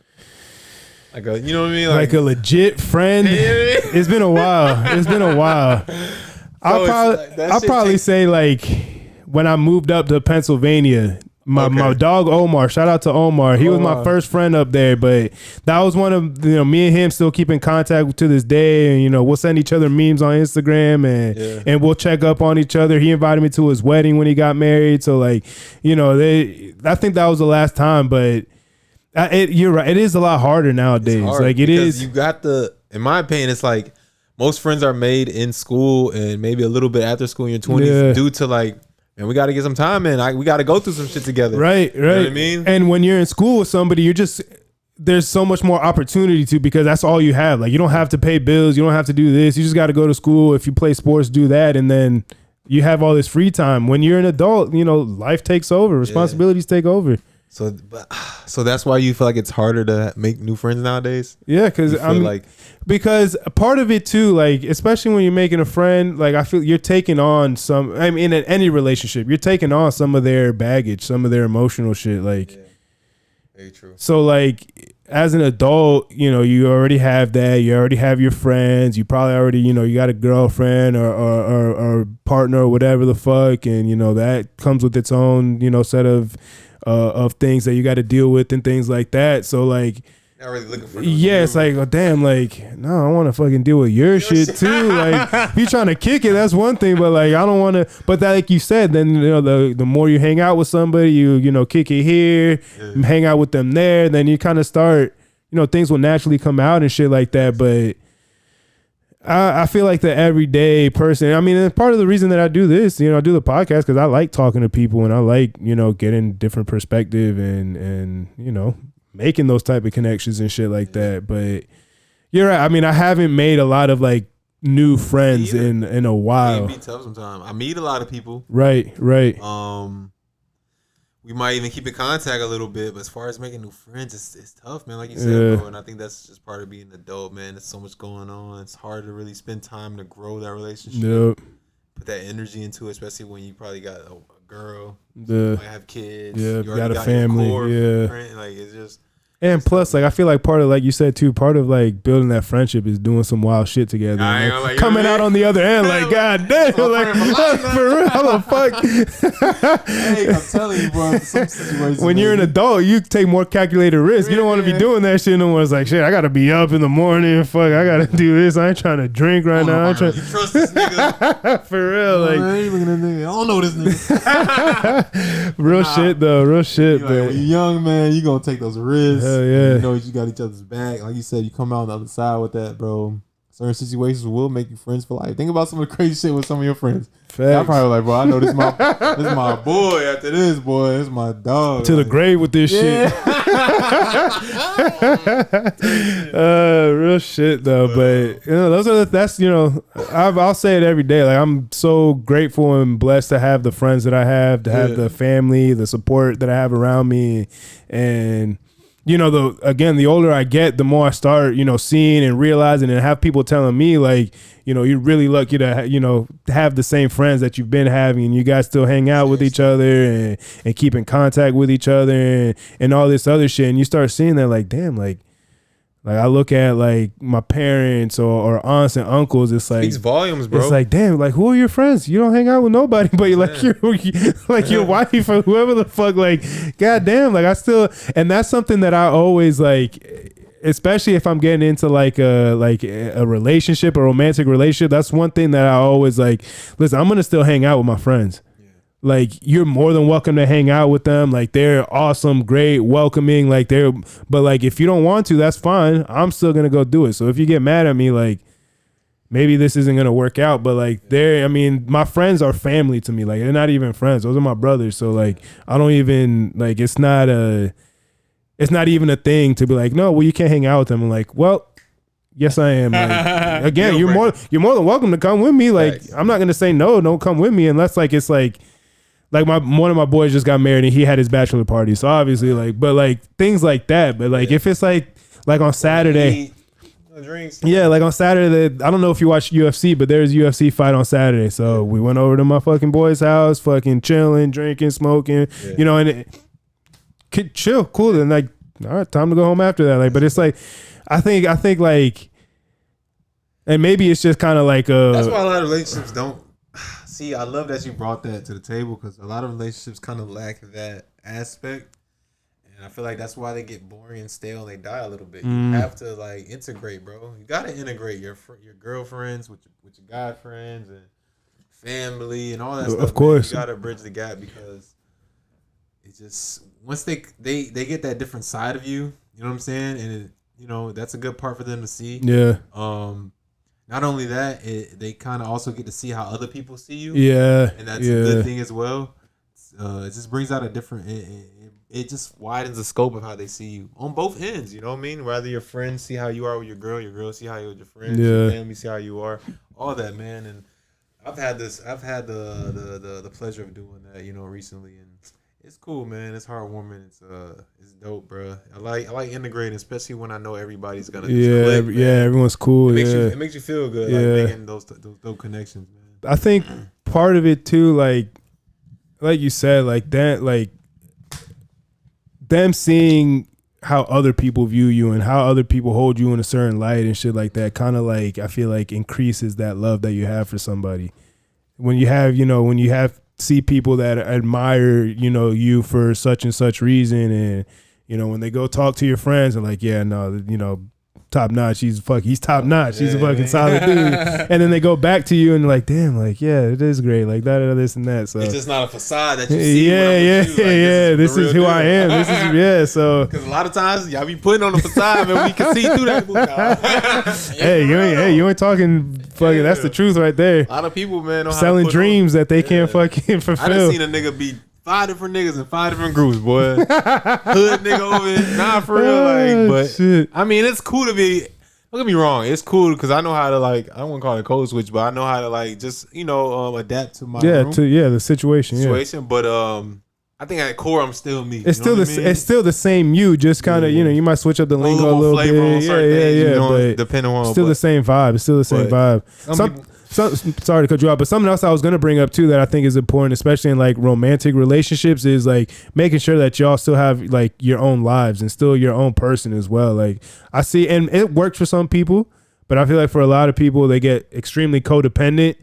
B: Like a, you know what I mean?
A: Like a legit friend. It's been a while. I'll probably say, like, when I moved up to Pennsylvania, my dog Omar, shout out to Omar. He was my first friend up there, but that was one of, you know, me and him still keep in contact to this day. And, you know, we'll send each other memes on Instagram and we'll check up on each other. He invited me to his wedding when he got married. So, like, you know, I think that was the last time, but You're right. It is a lot harder nowadays. Like it is.
B: You got in my opinion, it's like most friends are made in school and maybe a little bit after school in your 20s due to like, man, we got to get some time in. We got to go through some shit together.
A: Right.
B: You know what I mean?
A: And when you're in school with somebody, there's so much more opportunity to, because that's all you have. Like you don't have to pay bills. You don't have to do this. You just got to go to school. If you play sports, do that. And then you have all this free time. When you're an adult, life takes over. Responsibilities take over. So
B: that's why you feel like it's harder to make new friends nowadays?
A: Yeah, because part of it too, like especially when you're making a friend, like I feel you're taking on in any relationship, you're taking on some of their baggage, some of their emotional shit. Like,
B: very true.
A: So like as an adult, you already have that. You already have your friends. You probably already, you got a girlfriend or partner or whatever the fuck, and that comes with its own, set of things that you got to deal with and things like that. So like,
B: not really looking for
A: it's like, oh damn, like no, I want to fucking deal with your shit too. Like if you trying to kick it, that's one thing, but like I don't want to. But that, like you said, then the more you hang out with somebody, you kick it here, hang out with them there, then you kind of start, things will naturally come out and shit like that. But I feel like the everyday person, I mean, and part of the reason that I do this, I do the podcast because I like talking to people and I like, getting different perspective and making those type of connections and shit like that. But you're right. I mean, I haven't made a lot of like new friends in a while.
B: It can be tough sometimes. I meet a lot of people.
A: Right.
B: We might even keep in contact a little bit, but as far as making new friends, it's tough, man. Like you said, bro. And I think that's just part of being an adult, man. There's so much going on. It's hard to really spend time to grow that relationship. Put that energy into it, especially when you probably got a girl, you might have kids,
A: you got a family,
B: like it's just.
A: And plus, like I feel like part of, like you said too, part of like building that friendship is doing some wild shit together. Like, coming out on the other end, like god damn, like for real, how the fuck?
B: Hey, I'm telling you, bro. Some situations
A: when you're an adult, you take more calculated risks. You don't want to be doing that shit. No one's like, shit, I gotta be up in the morning. Fuck, I gotta do this. I ain't trying to drink right now. I'm trying.
B: You trust this nigga?
A: For real, like
B: I ain't looking at nigga. I don't know this nigga.
A: Real shit though, real shit.
B: Like, when you're young, man, you gonna take those risks.
A: Hell yeah.
B: You got each other's back. Like you said, you come out on the other side with that, bro. Certain situations will make you friends for life. Think about some of the crazy shit with some of your friends. I'm probably like, bro, I know this is my boy. After this, boy, this is my dog.
A: To the grave with this shit. Real shit though. But I'll say it every day. Like I'm so grateful and blessed to have the friends that I have, to have the family, the support that I have around me, and. The older I get, the more I start, seeing and realizing and have people telling me like, you're really lucky to, have the same friends that you've been having and you guys still hang out with each other and keep in contact with each other and all this other shit. And you start seeing that like, damn, like I look at like my parents or aunts and uncles. It's like
B: speaks volumes, bro.
A: It's like, damn, like who are your friends? You don't hang out with nobody, but you're like your wife or whoever the fuck. Like, goddamn, like I still, and that's something that I always like. Especially if I'm getting into like a relationship, a romantic relationship. That's one thing that I always like. Listen, I'm gonna still hang out with my friends. Like you're more than welcome to hang out with them. Like they're awesome, great, welcoming. Like but like if you don't want to, that's fine. I'm still gonna go do it. So if you get mad at me, like maybe this isn't gonna work out. But like my friends are family to me. Like they're not even friends. Those are my brothers. So like I don't even like it's not even a thing to be like, no, well you can't hang out with them. I'm like, well. Yes, I am. Like, again, you're more than welcome to come with me. Like I'm not gonna say no, don't come with me unless like it's like one of my boys just got married and he had his bachelor party. So obviously but things like that. But like if it's like on Saturday, like on Saturday, I don't know if you watch UFC, but there's UFC fight on Saturday. So we went over to my fucking boy's house, fucking chilling, drinking, smoking, and chill, cool. And like, all right, time to go home after that. Like, but it's like, I think like, and maybe it's just kind of like
B: that's why a lot of relationships don't. See, I love that you brought that to the table because a lot of relationships kind of lack that aspect, and I feel like that's why they get boring and stale and they die a little bit. You have to like integrate, bro. You gotta integrate your girlfriends with your guy friends and family and all that stuff.
A: Of course,
B: you gotta bridge the gap because it just once they get that different side of you, you know what I'm saying, and that's a good part for them to see.
A: Yeah.
B: Not only that, they kind of also get to see how other people see you.
A: Yeah.
B: And that's a good thing as well. It just brings out a different. It just widens the scope of how they see you on both ends. You know what I mean? Whether your friends see how you are with your girl see how you are with your friends, your family see how you are, all that, man. And I've had the pleasure of doing that, recently, and it's cool, man. It's heartwarming. It's dope, bro. I like integrating, especially when I know everybody's gonna click,
A: everyone's cool.
B: It makes you feel good, like making those dope connections, man.
A: I think part of it too, like you said, like that, like them seeing how other people view you and how other people hold you in a certain light and shit like that, kind of like I feel like increases that love that you have for somebody. When you have see people that admire, you for such and such reason, and when they go talk to your friends and like, yeah, no, top notch, he's top notch, he's a fucking solid dude, and then they go back to you and like, damn, like, yeah, it is great, like that, this and that. So
B: it's just not a facade that you see.
A: This is who I am. This is so
B: because a lot of times y'all be putting on a facade, man. We can see through that.
A: Hey, you ain't talking fucking. That's the truth right there.
B: A lot of people, man, know
A: selling dreams that they can't fucking fulfill.
B: I done seen a nigga be 5 different niggas in 5 different groups, boy. Hood nigga over here. Nah, for real. But shit. I mean, it's cool to be. Don't get me wrong. It's cool because I know how to I don't want to call it code switch, but I know how to just adapt to my room.
A: The situation.
B: But I think at core I'm still me.
A: It's still the same you. Just kind of you might switch up the lingo a little bit. But depending on still the same vibe. It's still the same vibe. Sorry to cut you off, but something else I was going to bring up too that I think is important, especially in like romantic relationships, is like making sure that y'all still have like your own lives and still your own person as well. Like I see, and it works for some people, but I feel like for a lot of people, they get extremely codependent,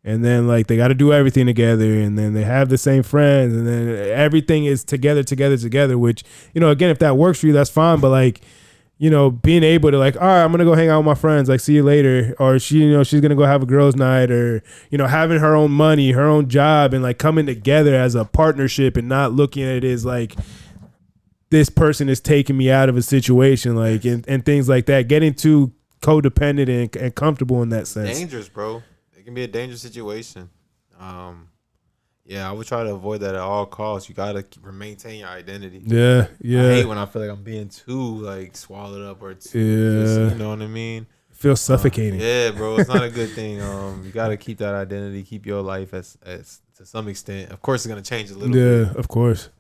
A: and then like they got to do everything together, and then they have the same friends, and then everything is together, which, again, if that works for you, that's fine. But like, being able to like, all right, I'm going to go hang out with my friends, like, see you later. Or she's going to go have a girls' night, or, having her own money, her own job, and like coming together as a partnership and not looking at it as like, this person is taking me out of a situation, like, and things like that. Getting too codependent and comfortable in that sense.
B: Dangerous, bro. It can be a dangerous situation. Yeah, I would try to avoid that at all costs. You gotta maintain your identity.
A: Yeah.
B: I hate when I feel like I'm being too like swallowed up or too, just, you know what I mean?
A: It feels suffocating.
B: Yeah, bro, it's not a good thing. You gotta keep that identity, keep your life as to some extent. Of course, it's gonna change a little bit.
A: Yeah, of course.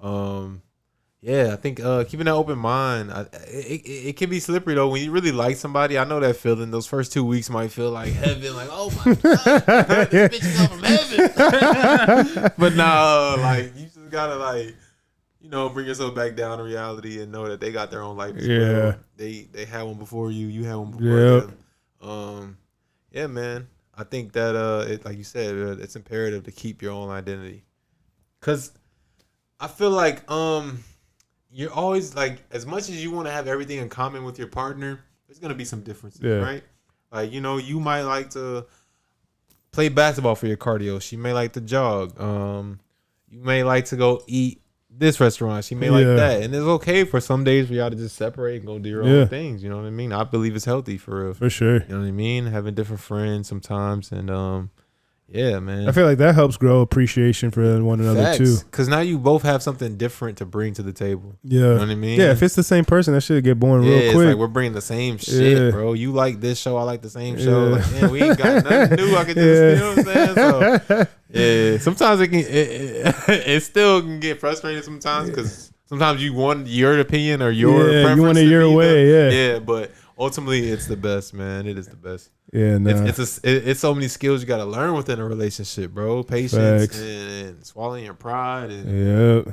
B: Yeah, I think keeping that open mind, it can be slippery though. When you really like somebody, I know that feeling. Those first 2 weeks might feel like heaven, like, oh my god, this bitch come from heaven. But nah, like you just gotta like, bring yourself back down to reality and know that they got their own life as well. They had one before you, you had one before them. Yeah, man. I think that like you said, it's imperative to keep your own identity, cause I feel like you're always like, as much as you want to have everything in common with your partner, there's gonna be some differences, right? Like, you might like to play basketball for your cardio. She may like to jog. You may like to go eat this restaurant. She may like that. And it's okay for some days for y'all to just separate and go do your own things. You know what I mean? I believe it's healthy for real.
A: For sure.
B: You know what I mean? Having different friends sometimes, and yeah, man.
A: I feel like that helps grow appreciation for one another too.
B: Because now you both have something different to bring to the table.
A: Yeah.
B: You know what I mean?
A: Yeah, if it's the same person, that shit get boring real quick.
B: It's like we're bringing the same shit, bro. You like this show, I like the same show. Like, man, we ain't got nothing new. I can just, you know what I'm saying? So, yeah, sometimes it still can get frustrating sometimes because sometimes you want your opinion or your preference.
A: You want it your way,
B: Yeah, but ultimately, it's the best, man. It is the best.
A: Yeah, no.
B: It's so many skills you got to learn within a relationship, bro. Patience and swallowing your pride and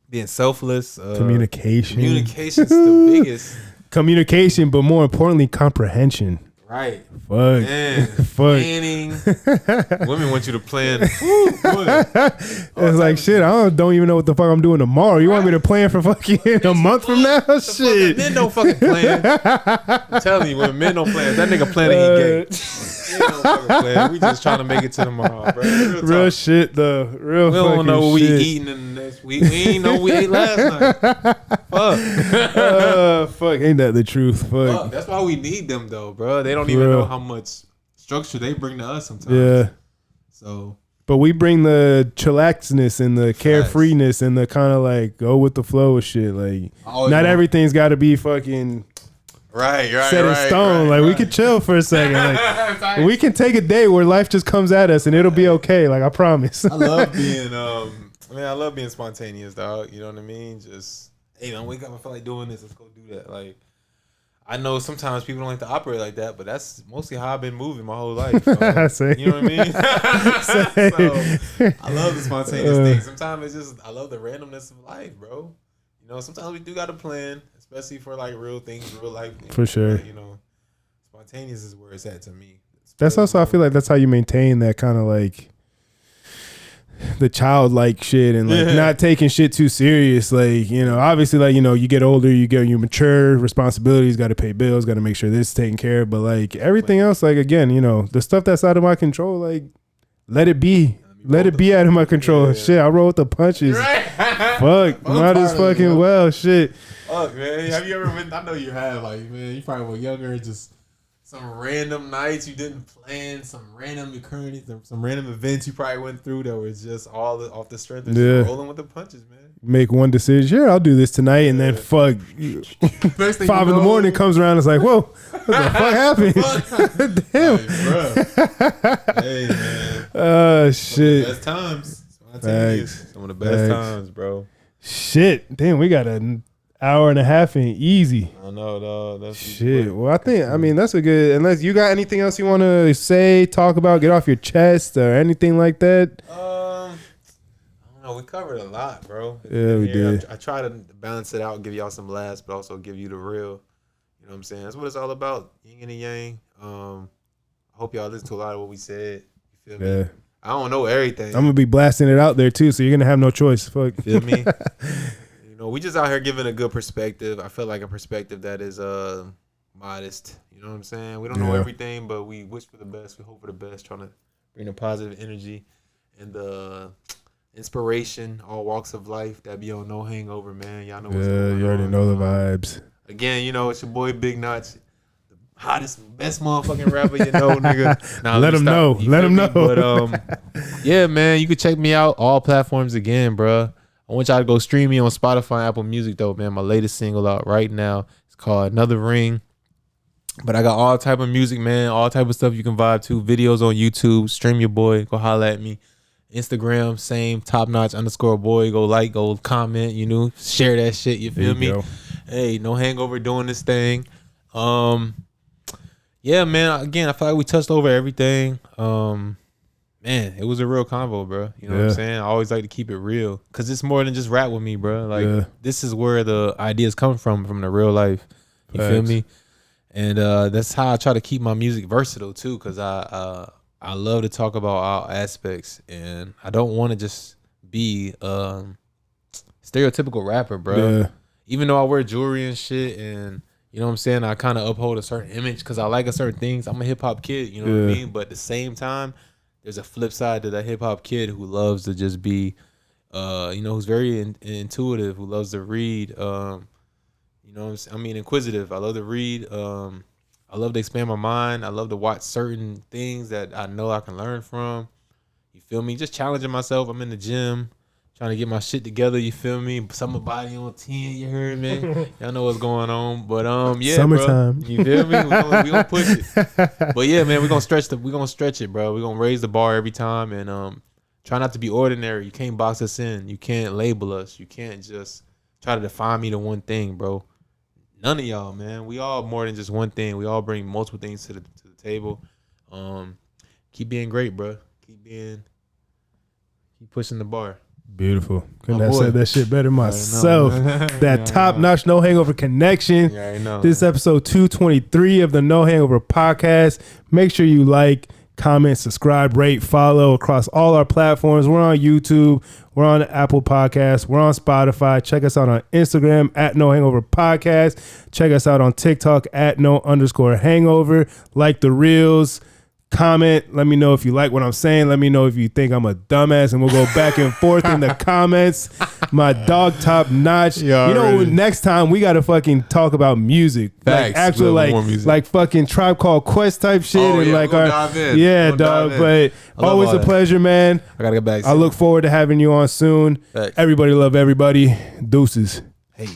B: being selfless.
A: Communication.
B: Communication's the biggest.
A: Communication, but more importantly, comprehension.
B: Right.
A: Fuck.
B: Man, planning. Women want you to plan.
A: It's like, shit, I don't even know what the fuck I'm doing tomorrow. You want me to plan for fucking a month from now? Shit.
B: Men don't fucking plan. I'm telling you, when men don't plan, that nigga planning, he gay. We just trying to make it to tomorrow, bro.
A: Real shit though. Real.
B: We don't know what we eating in the next week. We ain't know we ate last night. Fuck.
A: Fuck. Ain't that the truth? Fuck.
B: That's why we need them though, bro. They don't even know how much structure they bring to us sometimes.
A: Yeah.
B: So.
A: But we bring the chillaxedness and the carefreeness and the kind of like go with the flow of shit. Like not everything's got to be fucking set in stone. Like we could chill for a second. Like we can take a day where life just comes at us and it'll be okay. Like I promise.
B: I love being I love being spontaneous, dog. You know what I mean? Just hey, man, wake up. I feel like doing this. Let's go do that. Like. I know sometimes people don't like to operate like that, but that's mostly how I've been moving my whole life. So, you know what I mean? So, I love the spontaneous things. Sometimes it's just, I love the randomness of life, bro. You know, sometimes we do got a plan, especially for like real things, real life things.
A: For sure.
B: But, you know, spontaneous is where it's at to me.
A: That's also, I feel like that's how you maintain that kind of like the childlike shit and like not taking shit too serious. Like, you know, obviously like, you know, you get older, you mature, responsibilities, got to pay bills, got to make sure this is taken care of. But like everything else, like again, you know, the stuff that's out of my control, like let it be. Let it be out of my control. Yeah. Shit, I roll with the punches. Right. Fuck. Might as fucking well. Shit.
B: Fuck, man. Have you ever been? I know you have. Like, man, you probably were younger. Just some random nights you didn't plan, some random occurrences, some random events you probably went through that was just all off the strength of just rolling with the punches, man.
A: Make one decision. Sure, I'll do this tonight, and then fuck. 5 in the morning comes around. It's like, whoa, what the fuck happened? Damn,
B: hey, man.
A: Shit.
B: Best times. Some of the best times, bro.
A: Shit, damn, we got an hour and a half in easy.
B: I know, dog. That's
A: shit. Well, I mean, that's a good. Unless you got anything else you want to say, talk about, get off your chest, or anything like that.
B: I don't know. We covered a lot, bro.
A: Yeah, we did.
B: I try to balance it out, give y'all some laughs, but also give you the real. You know what I'm saying? That's what it's all about. Yin and yang. I hope y'all listen to a lot of what we said. You feel me? I don't know everything.
A: I'm gonna be blasting it out there too, so you're gonna have no choice. Fuck.
B: Feel me? You know, we just out here giving a good perspective. I feel like a perspective that is modest. You know what I'm saying? We don't know everything, but we wish for the best. We hope for the best. Trying to bring the positive energy and the inspiration, all walks of life that be on No Hangover, man. Y'all know what's going on.
A: You already know the vibes.
B: Again, you know, it's your boy Big Notch, the hottest, best motherfucking rapper you know, nigga. Nah,
A: let him know. Let him know.
B: But yeah, man, you can check me out all platforms again, bro. I want y'all to go stream me on Spotify and Apple Music though, man. My latest single out right now. It's called Another Ring. But I got all type of music, man. All type of stuff you can vibe to. Videos on YouTube. Stream your boy. Go holla at me. Instagram, same, TopNotch_boy. Go like, go comment, you know, share that shit. You feel me? Go. Hey, No Hangover doing this thing. Yeah, man. Again, I feel like we touched over everything. Man, it was a real convo, bro. You know what I'm saying? I always like to keep it real because it's more than just rap with me, bro. Like this is where the ideas come from the real life. You feel me? And that's how I try to keep my music versatile too, because I love to talk about all aspects, and I don't want to just be stereotypical rapper, bro. Yeah. Even though I wear jewelry and shit, and you know what I'm saying, I kind of uphold a certain image because I like a certain things. I'm a hip hop kid, you know what I mean? But at the same time, there's a flip side to that hip hop kid who loves to just be, you know, who's very intuitive, who loves to read. You know what I'm saying? Inquisitive. I love to read. I love to expand my mind. I love to watch certain things that I know I can learn from. You feel me? Just challenging myself. I'm in the gym, trying to get my shit together. You feel me? Summer body on 10. You heard me? Y'all know what's going on. But yeah,
A: summertime.
B: Bro. You feel me? We gonna push it. But yeah, man, we gonna stretch it, bro. We gonna raise the bar every time and try not to be ordinary. You can't box us in. You can't label us. You can't just try to define me to one thing, bro. None of y'all, man. We all more than just one thing. We all bring multiple things to the table. Keep being great, bro. Keep pushing the bar.
A: Beautiful. Couldn't have said that shit better myself. That top-notch No Hangover connection.
B: Yeah, I know.
A: This is episode 223 of the No Hangover Podcast. Make sure you like, comment, subscribe, rate, follow across all our platforms. We're on YouTube. We're on Apple Podcasts. We're on Spotify. Check us out on Instagram at No Hangover Podcast. Check us out on TikTok at No_Hangover. Like the reels. Comment. Let me know if you like what I'm saying. Let me know if you think I'm a dumbass, and we'll go back and forth in the comments. My dog Top Notch. You know, next time we gotta fucking talk about music.
B: Facts.
A: Like actual like fucking Tribe Called Quest type shit.
B: Oh,
A: and
B: yeah,
A: like
B: we'll
A: our
B: dive in.
A: yeah, dog. But always a pleasure, man.
B: I gotta get back.
A: I look forward to having you on soon.
B: Facts.
A: Everybody love everybody. Deuces.
B: Hey.